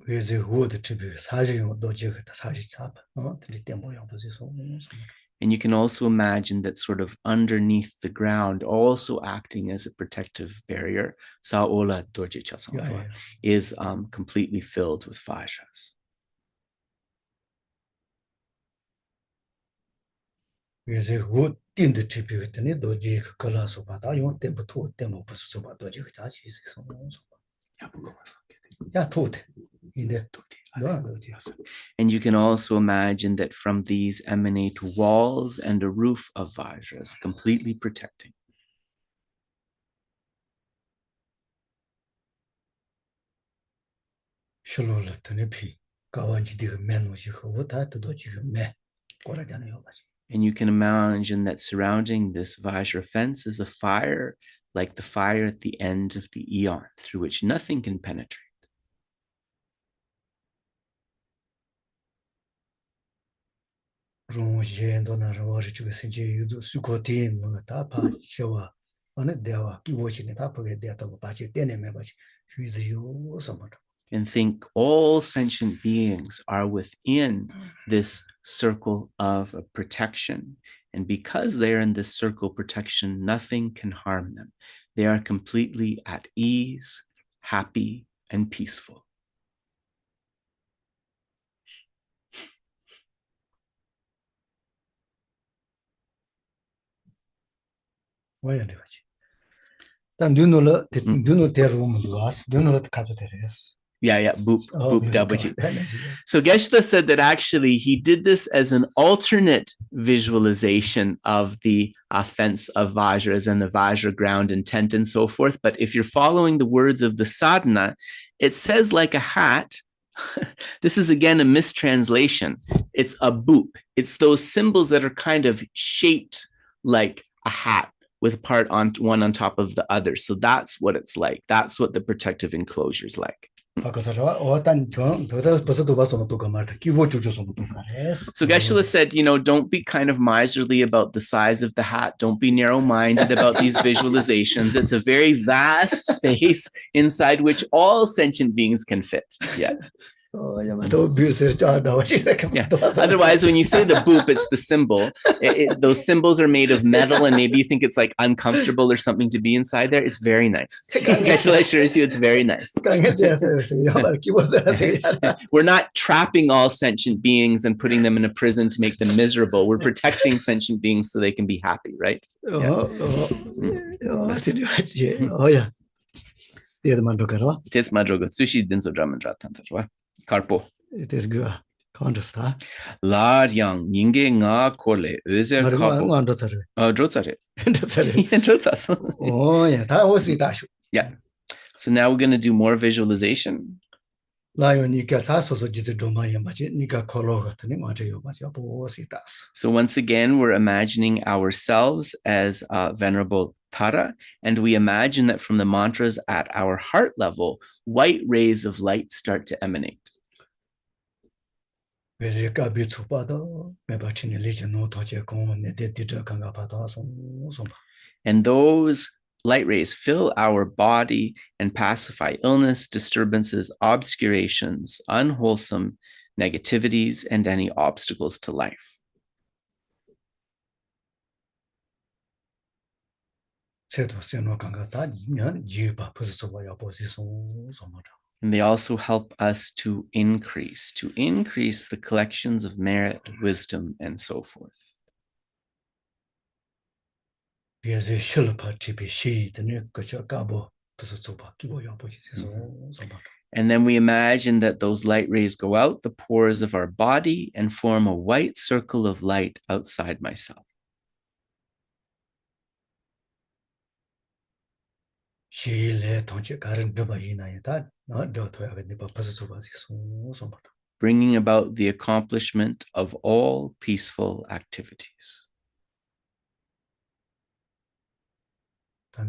And you can also imagine that sort of underneath the ground, also acting as a protective barrier, Sa'ola Dorje Chasangwa, is completely filled with Vajras. And you can also imagine that from these emanate walls and a roof of Vajras, completely protecting. And you can imagine that surrounding this Vajra fence is a fire, like the fire at the end of the eon, through which nothing can penetrate. And think all sentient beings are within this circle of protection. And because they are in this circle of protection, nothing can harm them. They are completely at ease, happy, and peaceful. Boop Dabuchi. So Geshe said that actually he did this as an alternate visualization of the fence of Vajras and the Vajra ground and tent and so forth. But if you're following the words of the sadhana, it says like a hat. This is again a mistranslation. It's a boop. It's those symbols that are kind of shaped like a hat with part on one on top of the other. So that's what it's like. That's what the protective enclosure is like. So Geshe said, don't be kind of miserly about the size of the hat. Don't be narrow-minded about these visualizations. It's a very vast space inside which all sentient beings can fit. Yeah. Otherwise, when you say the boop, it's the symbol. Those symbols are made of metal, and maybe you think it's like uncomfortable or something to be inside there. It's very nice. Geshe assures you it's very nice. We're not trapping all sentient beings and putting them in a prison to make them miserable. We're protecting sentient beings so they can be happy, right? Carpo. It is good. Understand? La yang ninge nga kole özel kabo. Understand? Drotsare. Understand? Drotsas. Oh, yeah, that was it. Yeah. So now we're going to do more visualization. So once again, we're imagining ourselves as Venerable Tara, and we imagine that from the mantras at our heart level, white rays of light start to emanate. And those light rays fill our body and pacify illness, disturbances, obscurations, unwholesome negativities, and any obstacles to life. And they also help us to increase the collections of merit, wisdom, and so forth. And then we imagine that those light rays go out the pores of our body and form a white circle of light outside myself. Bringing about the accomplishment of all peaceful activities. So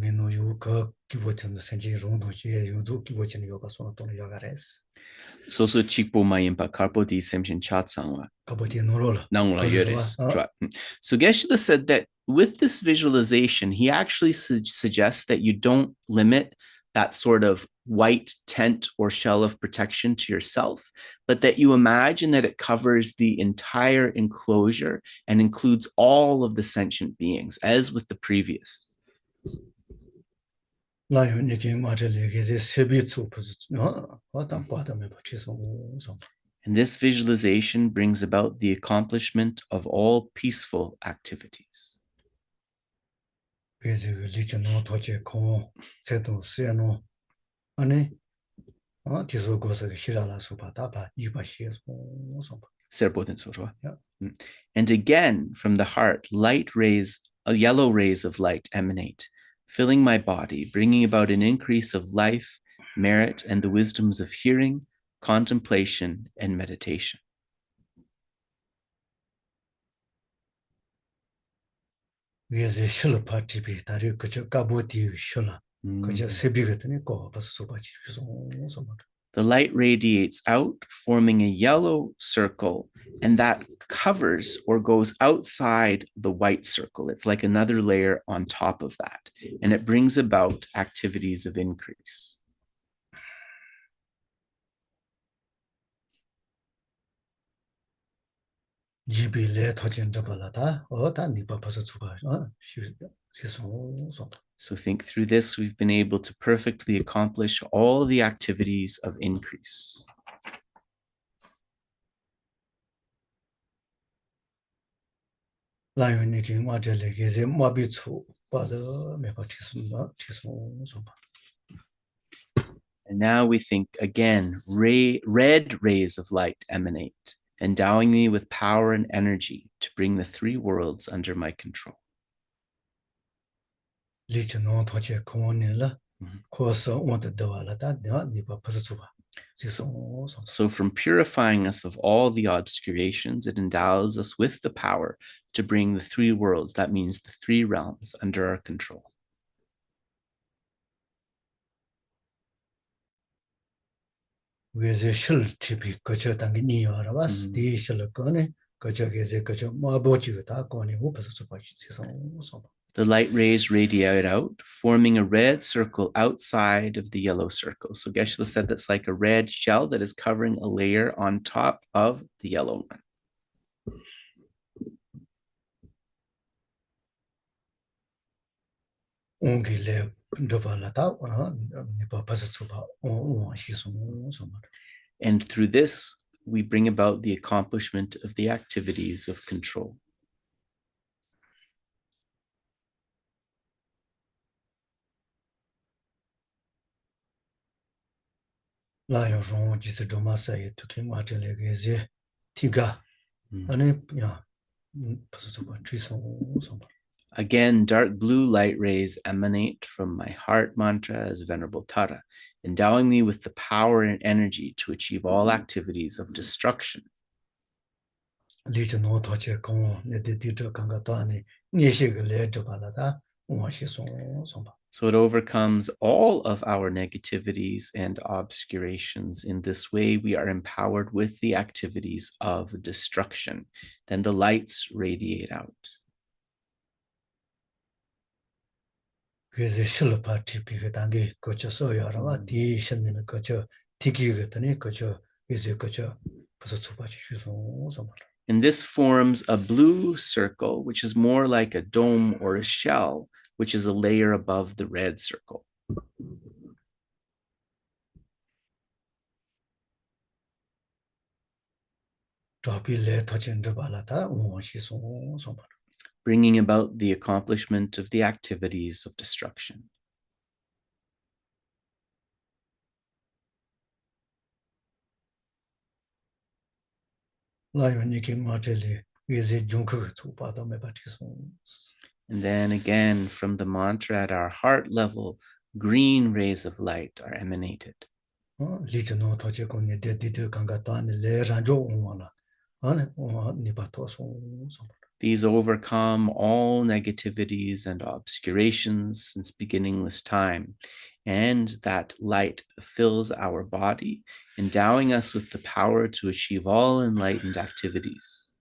chikpo mayimpa karpo di semshin chatsangwa. So Geshe said that with this visualization, he actually suggests that you don't limit that sort of white tent or shell of protection to yourself, but that you imagine that it covers the entire enclosure and includes all of the sentient beings, as with the previous. And this visualization brings about the accomplishment of all peaceful activities. And again, from the heart, yellow rays of light emanate, filling my body, bringing about an increase of life, merit, and the wisdoms of hearing, contemplation, and meditation. The light radiates out, forming a yellow circle, and that covers or goes outside the white circle. It's like another layer on top of that, and it brings about activities of increase. So think through this, we've been able to perfectly accomplish all the activities of increase. And now we think again, red rays of light emanate, endowing me with power and energy to bring the three worlds under my control. So from purifying us of all the obscurations, it endows us with the power to bring the three worlds, that means the three realms, under our control. The light rays radiate out, forming a red circle outside of the yellow circle. So Geshe said that's like a red shell that is covering a layer on top of the yellow one. And through this, we bring about the accomplishment of the activities of control. 티가 아니 야 벌써 봐 주성 봐. Again, dark blue light rays emanate from my heart mantra as Venerable Tara, endowing me with the power and energy to achieve all activities of destruction. 리저 노토체 공 내데 디저 강가 또아니 니시가 레저 발라다 오시 송 봐. So it overcomes all of our negativities and obscurations. In this way, we are empowered with the activities of destruction. Then the lights radiate out. 그래서 실파 티피가 단계 거쳐 써야라와 디 신는 거쳐 티기거든요 거쳐 이제 거쳐 벌써 수바지 주송 봐. And this forms a blue circle, which is more like a dome or a shell, which is a layer above the red circle. Bringing about the accomplishment of the activities of destruction. And then again, from the mantra at our heart level, green rays of light are emanated. These overcome all negativities and obscurations since beginningless time. And that light fills our body, endowing us with the power to achieve all enlightened activities.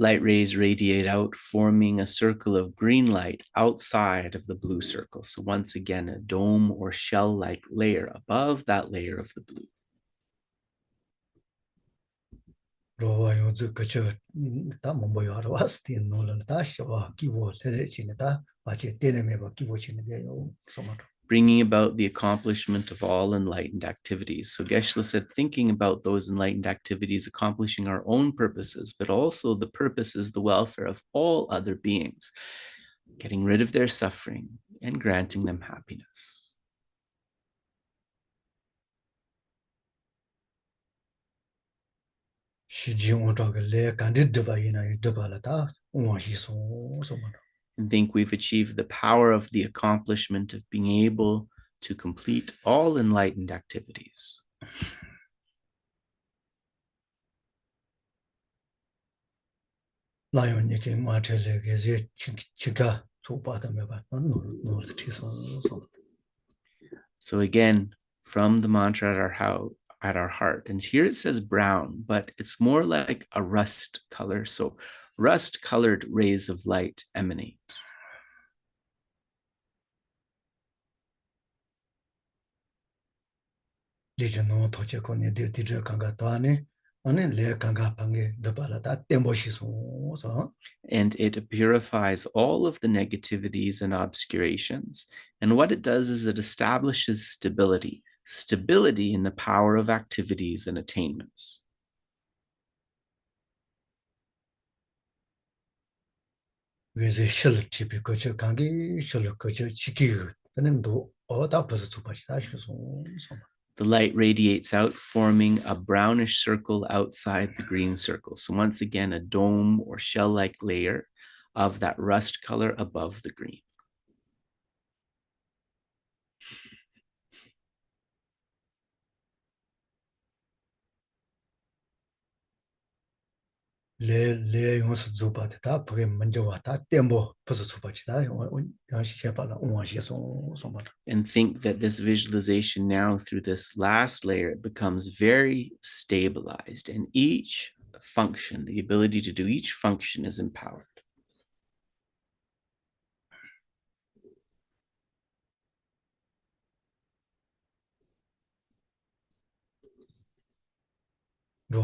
Light rays radiate out, forming a circle of green light outside of the blue circle. So once again, a dome or shell-like layer above that layer of the blue. Bringing about the accomplishment of all enlightened activities. So Geshe said, thinking about those enlightened activities, accomplishing our own purposes, but also the purpose is the welfare of all other beings, getting rid of their suffering and granting them happiness. And think we've achieved the power of the accomplishment of being able to complete all enlightened activities. So again, from the mantra at our heart, and here it says brown, but it's more like a rust color. So rust-colored rays of light emanate. And it purifies all of the negativities and obscurations. And what it does is it establishes stability in the power of activities and attainments. The light radiates out, forming a brownish circle outside the green circle. So once again, a dome or shell-like layer of that rust color above the green. And think that this visualization now through this last layer, it becomes very stabilized, and each function, the ability to do each function is empowered. And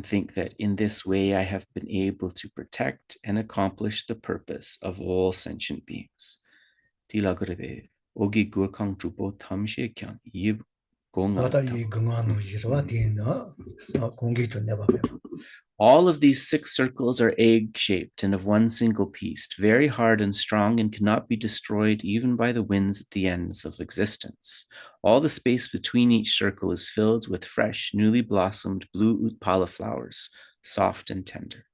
think that in this way I have been able to protect and accomplish the purpose of all sentient beings. All of these 6 circles are egg-shaped and of one single piece, very hard and strong and cannot be destroyed even by the winds at the ends of existence. All the space between each circle is filled with fresh, newly blossomed blue utpala flowers, soft and tender.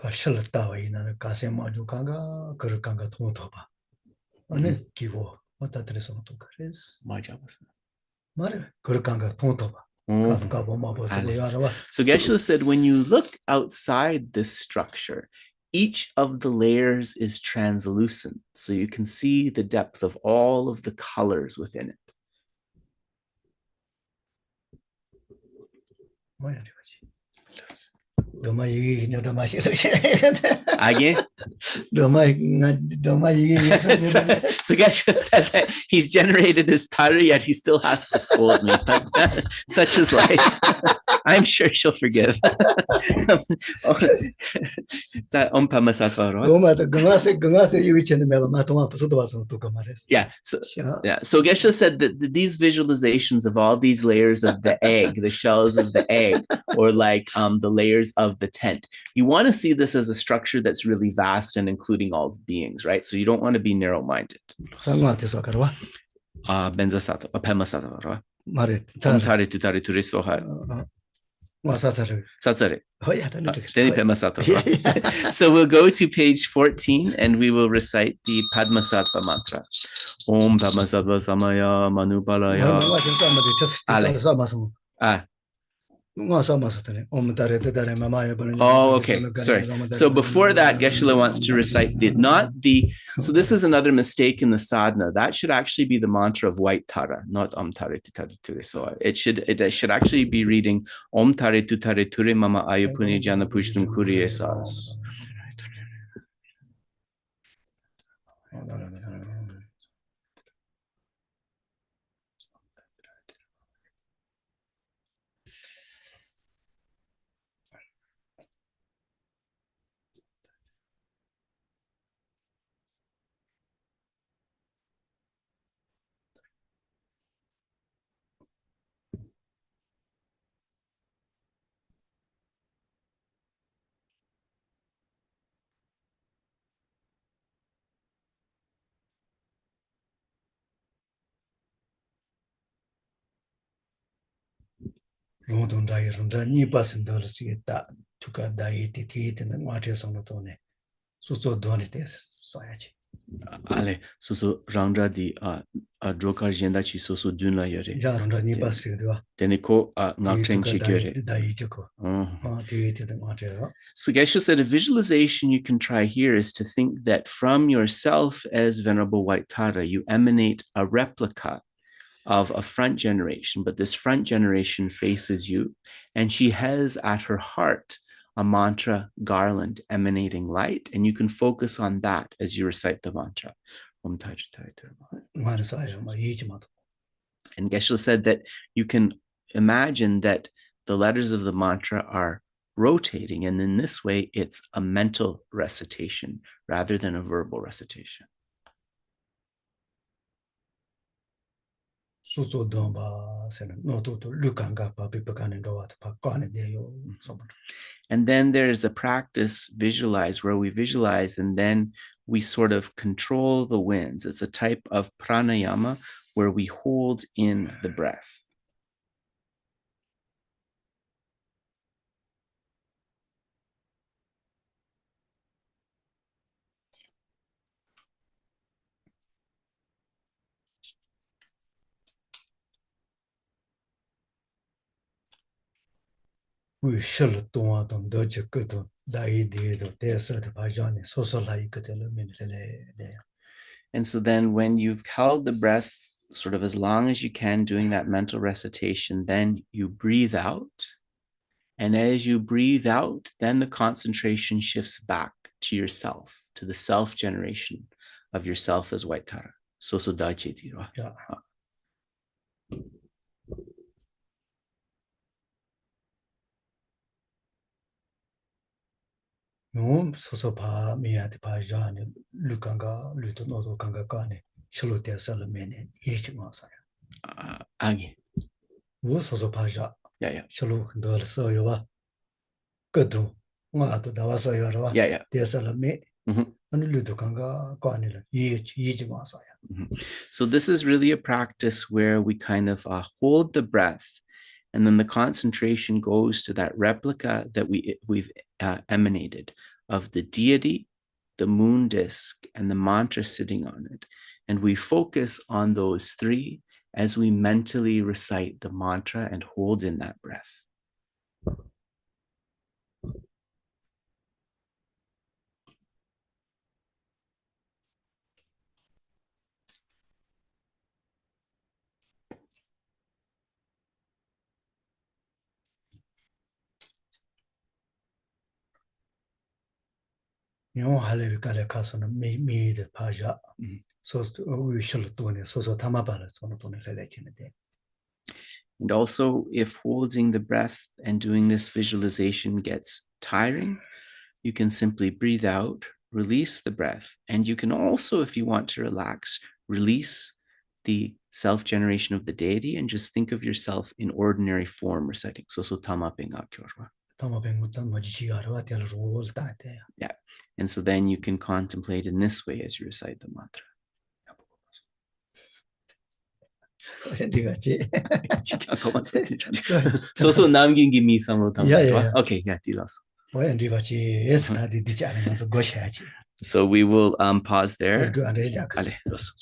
So Geshe said, when you look outside this structure, each of the layers is translucent, so you can see the depth of all of the colors within it. Again? So Geshe said that he's generated his tara, yet he still has to scold me. But such is life. I'm sure she'll forgive. So Geshe said that these visualizations of all these layers of the egg, the shells of the egg, or like the layers of the tent, you want to see this as a structure that's really vast and including all beings, right? So you don't want to be narrow-minded. So we'll go to page 14 and we will recite the Padmasattva mantra. Om Padmasattva Samaya Manubalaya. Oh, okay. Sorry. So before that, Geshe wants to recite so this is another mistake in the sadhana. That should actually be the mantra of white tara, not Om Tare Tutare Ture. So it should actually be reading Om Tare Tutare Ture Mama Ayupune Jana Pushtum Kuriye Sas. Ale susu rangja di droka jenda chi susu dunla yore. Teniko ngakchen chikyore. So Geshe said a visualization you can try here is to think that from yourself as Venerable White Tara, you emanate a replica of a front generation, but this front generation faces you, and she has at her heart a mantra garland emanating light, and you can focus on that as you recite the mantra. And Geshe said that you can imagine that the letters of the mantra are rotating, and in this way it's a mental recitation rather than a verbal recitation. And then there's a practice visualize where we visualize and then we sort of control the winds. It's a type of pranayama where we hold in the breath. And so then when you've held the breath sort of as long as you can doing that mental recitation, then you breathe out. And as you breathe out, then the concentration shifts back to yourself, to the self generation of yourself as White Tara. Soso Dachi. Yeah. 요 소소파 미야데 파자네 루칸가 루토 노도 칸가 까네 실로테 살메네 예치마사야 Agi. 요 소소파자 Yeah. 실로 흔들서요와 그도 마도 다와서요와 Yeah. 데살메 Mhm. 아니 루도 칸가 까네 예치마사야 So this is really a practice where we kind of hold the breath, and then the concentration goes to that replica that we've emanated of the deity, the moon disk, and the mantra sitting on it. And we focus on those three as we mentally recite the mantra and hold in that breath. 요 할레비 깔레 가서는 미미데 파자 소스 위 실로토네 소소 타마바라 소노토네 레레치네데 And also, if holding the breath and doing this visualization gets tiring, you can simply breathe out, release the breath. And you can also, if you want to relax, release the self-generation of the deity and just think of yourself in ordinary form reciting. So tama penga kyorwa. Yeah. And so then you can contemplate in this way as you recite the mantra. So namgin gi mi samlo tam. Yeah. Okay, yeah, dilas. Goshi. So we will pause there. That's good. Ale, dos.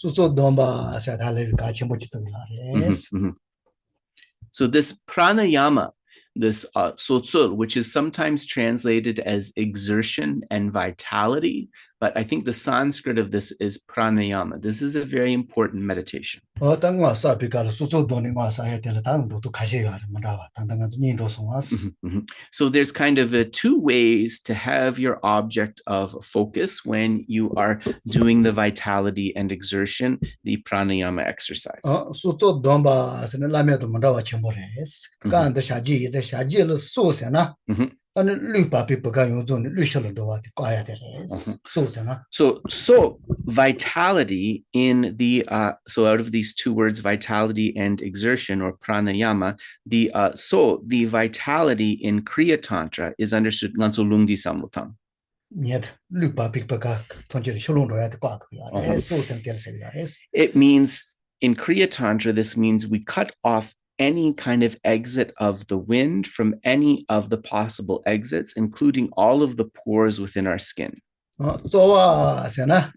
So this pranayama, this sotsur, which is sometimes translated as exertion and vitality, but I think the Sanskrit of this is pranayama. This is a very important meditation. So there's kind of two ways to have your object of focus when you are doing the vitality and exertion, the pranayama exercise. So vitality in the so out of these two words, vitality and exertion, or pranayama, the vitality in Kriya Tantra is understood nganso lungdi samlutam. It means in Kriya Tantra, this means we cut off any kind of exit of the wind from any of the possible exits, including all of the pores within our skin. So what's in that?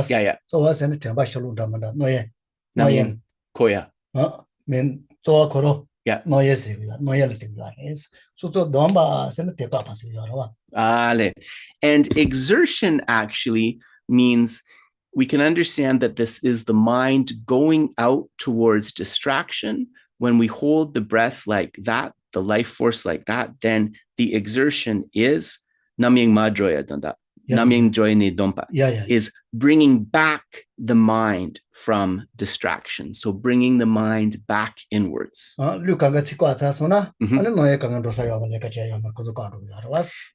Yeah. So what's in the Nayin Koya. Men so koro. Yeah. No yes. So domba send the papa. And exertion actually means we can understand that this is the mind going out towards distraction. When we hold the breath like that, the life force like that, then the exertion is namying madroya danda. Namying joyni dompa is bringing back the mind from distraction. So bringing the mind back inwards.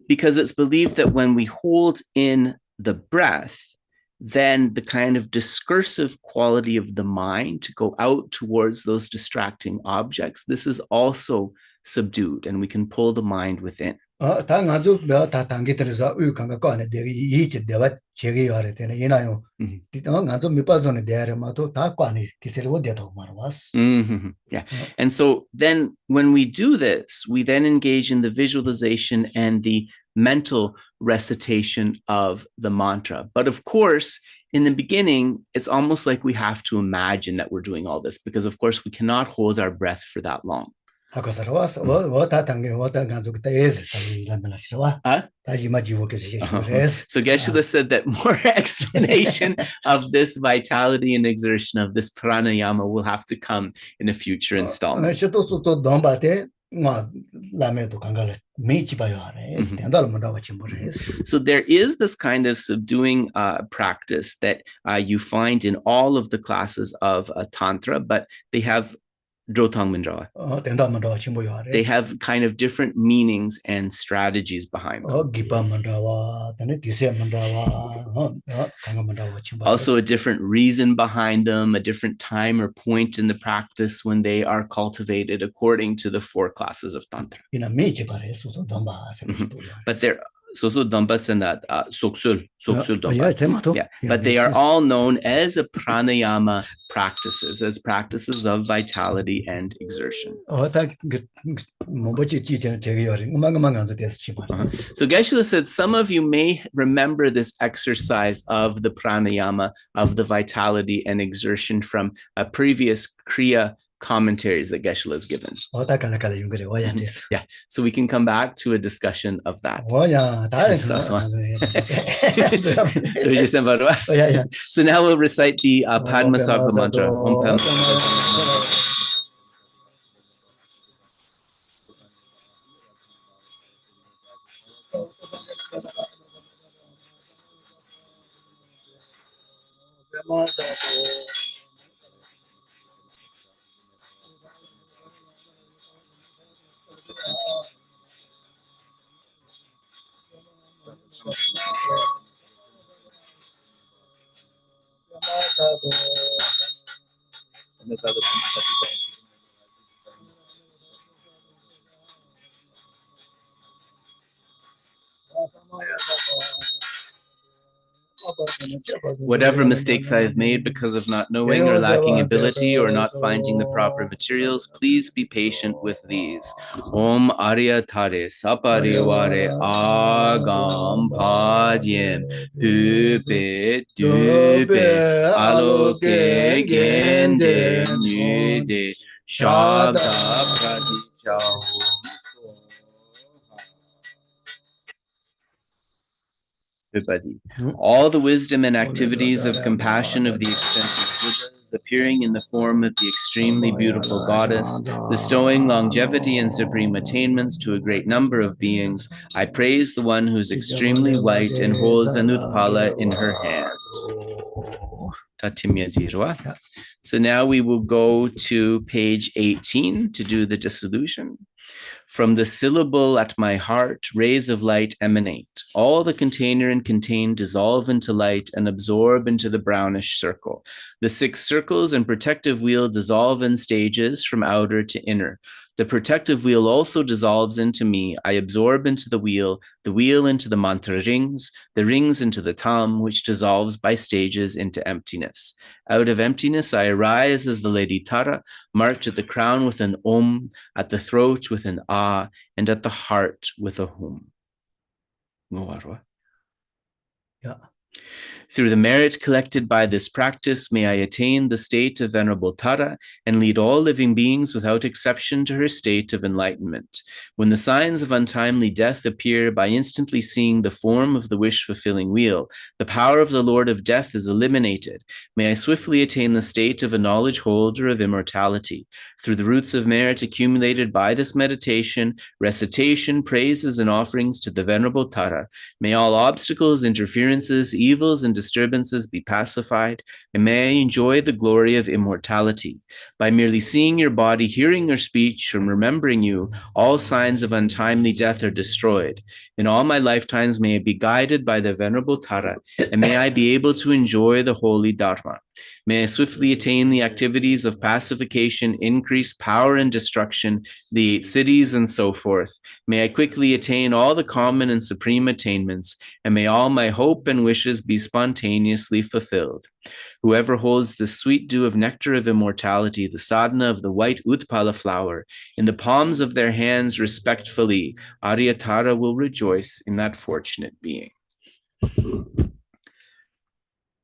Because it's believed that when we hold in the breath, then the kind of discursive quality of the mind to go out towards those distracting objects, this is also subdued, and we can pull the mind within. Yeah. And so then when we do this, we then engage in the visualization and the mental recitation of the mantra. But of course, in the beginning, it's almost like we have to imagine that we're doing all this, because of course we cannot hold our breath for that long. So Geshe said that more explanation of this vitality and exertion of this pranayama will have to come in a future installment. So there is this kind of subduing practice that you find in all of the classes of Tantra, but they have They have kind of different meanings and strategies behind them. Also a different reason behind them, a different time or point in the practice when they are cultivated according to the 4 classes of Tantra. But they're Soso Dampas and that Soksul Dampas. Yeah, but they are all known as a pranayama practices, as practices of vitality and exertion. So Geshe said, some of you may remember this exercise of the pranayama, of the vitality and exertion from a previous Kriya commentaries that Geshe has given. Yeah, so we can come back to a discussion of that. So now we'll recite the Padma Sakha mantra. Om Pam. Whatever mistakes I have made because of not knowing or lacking ability or not finding the proper materials, please be patient with these. Om Arya Tare Saparivare Agam Padyem Pupe Dupe Aloke Gende Nude Shabda Pradichao. All the wisdom and activities of compassion of the extensive Buddhas appearing in the form of the extremely beautiful goddess, bestowing longevity and supreme attainments to a great number of beings, I praise the one who is extremely white and holds an utpala in her hand. So now we will go to page 18 to do the dissolution. From the syllable at my heart, rays of light emanate. All the container and contained dissolve into light and absorb into the brownish circle. The 6 circles and protective wheel dissolve in stages from outer to inner. The protective wheel also dissolves into me. I absorb into the wheel into the mantra rings, the rings into the tam, which dissolves by stages into emptiness. Out of emptiness, I arise as the Lady Tara, marked at the crown with an Om, at the throat with an Ah, and at the heart with a Hum. Yeah. Through the merit collected by this practice, may I attain the state of Venerable Tara and lead all living beings without exception to her state of enlightenment. When the signs of untimely death appear by instantly seeing the form of the wish-fulfilling wheel, the power of the Lord of Death is eliminated. May I swiftly attain the state of a knowledge holder of immortality. Through the roots of merit accumulated by this meditation, recitation, praises, and offerings to the Venerable Tara, may all obstacles, interferences, evils, and disturbances be pacified, and may I enjoy the glory of immortality. By merely seeing your body, hearing your speech, and remembering you, all signs of untimely death are destroyed. In all my lifetimes, may I be guided by the Venerable Tara, and may I be able to enjoy the holy Dharma. May I swiftly attain the activities of pacification, increase power and destruction, the 8 cities, and so forth. May I quickly attain all the common and supreme attainments, and may all my hope and wishes be spontaneously fulfilled. Whoever holds the sweet dew of nectar of immortality, the sadhana of the white utpala flower, in the palms of their hands respectfully, Aryatara will rejoice in that fortunate being.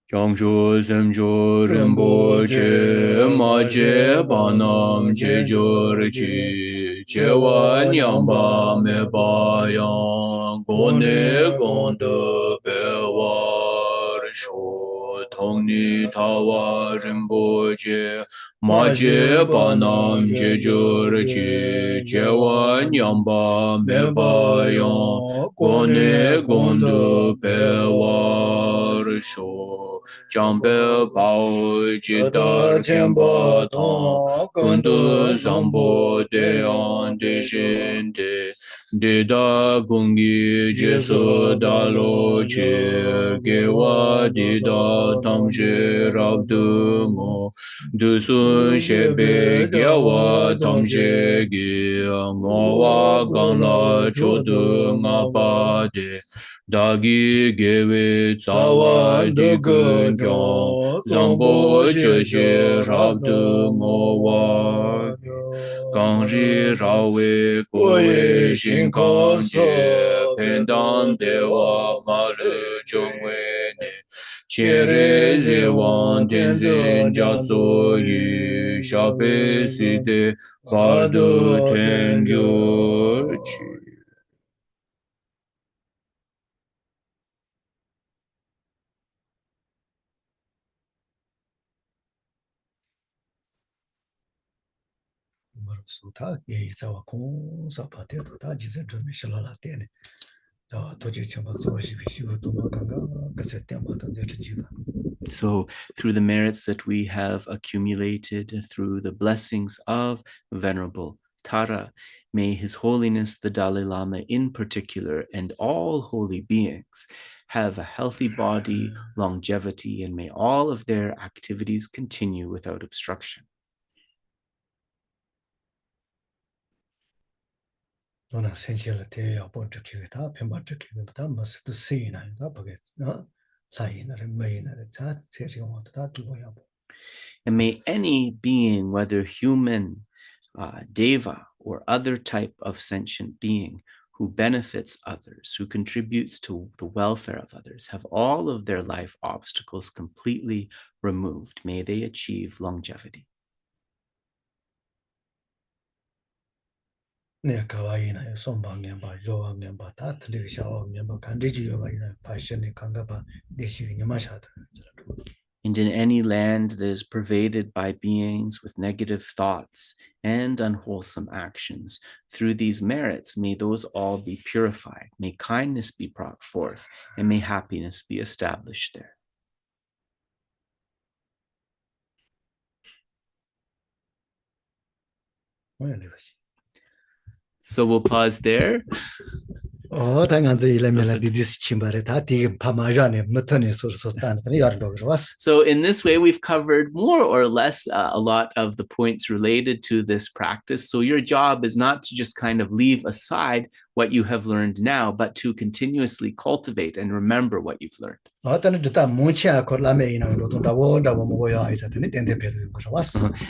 Changshu semjo rinpoche maje banam chejor chi chewa nyamba me bayang gone gondo bewar sho tongni tawa rinpoche maje banam chejor chi chewa nyamba me bayang gone gondo bewar sho jambe bao jidar kemba tong kundu zambo de an de jende de da gungi jesu dalo je gewa de da tamje rabdu mo du sun shebe gyawa tamje gi ngowa gana chodu ngapa de dagi gewe tsawa de gunjong zambo cheche rabdu ngowa Gangri rawe kowe shinkan te pendan dewa malu chungwe ne chere zewan tenzin jatso yi shape side bardo tengyo chi. Suta ye zawa kong sa pa te to ta ji zen zhe me shi la la te ne da to ji chen ba zo shi shi bu to ma gang ga se tian ba de zhe ji ba. So through the merits that we have accumulated through the blessings of Venerable Tara, may His Holiness the Dalai Lama in particular and all holy beings have a healthy body, longevity, and may all of their activities continue without obstruction. Ona senshi la te ya bon zhe ki ta pen ba zhe ki ta ma se tu si na da ba ge na la yi na re mei na re ta che ji wa ta tu ya bo. And may any being, whether human, deva, or other type of sentient being who benefits others, who contributes to the welfare of others, have all of their life obstacles completely removed. May they achieve longevity. Ne ka wa yi na som ba ngen ba yo wa ngen ba ta te le sha wa ngen ba kan ji yo ba yi na pa shen ne kan ga ba de shi ni ma sha ta. And in any land that is pervaded by beings with negative thoughts and unwholesome actions, through these merits, may those all be purified, may kindness be brought forth, and may happiness be established there. So we'll pause there. Oh, thank you. So in this way, we've covered more or less a lot of the points related to this practice. So your job is not to just kind of leave aside what you have learned now, but to continuously cultivate and remember what you've learned.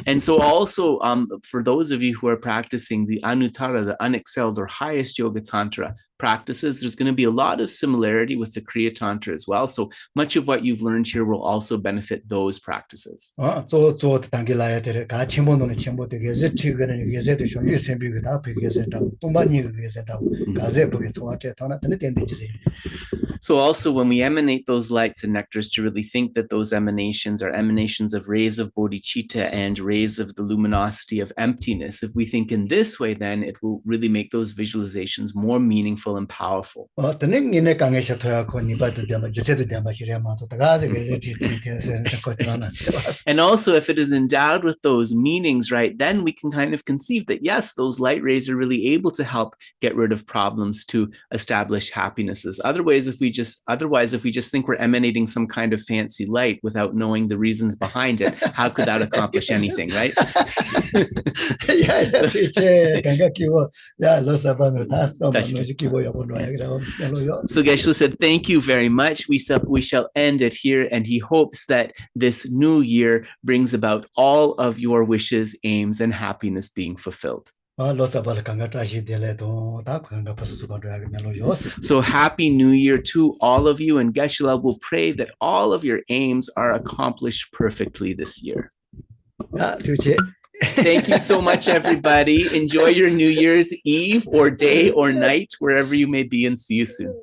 And so also for those of you who are practicing the Anuttara, the unexcelled or highest yoga tantra practices, there's going to be a lot of similarity with the Kriya Tantra as well. So much of what you've learned here will also benefit those practices. So also when we emanate those lights and nectars, to really think that those emanations are emanations of rays of bodhicitta and rays of the luminosity of emptiness. If we think in this way, then it will really make those visualizations more meaningful and powerful. And also if it is endowed with those meanings, right, then we can kind of conceive that, yes, those light rays are really able to help get rid of problems, to establish happinesses. Otherwise, if we just think we're emanating some kind of fancy light without knowing the reasons behind it, how could that accomplish anything, right? So Geshe said, thank you very much. We shall end it here, and he hopes that this new year brings about all of your wishes, aims, and happiness being fulfilled. So happy New Year to all of you, and Geshe will pray that all of your aims are accomplished perfectly this year. Thank you so much, everybody. Enjoy your New Year's Eve or day or night, wherever you may be, and see you soon.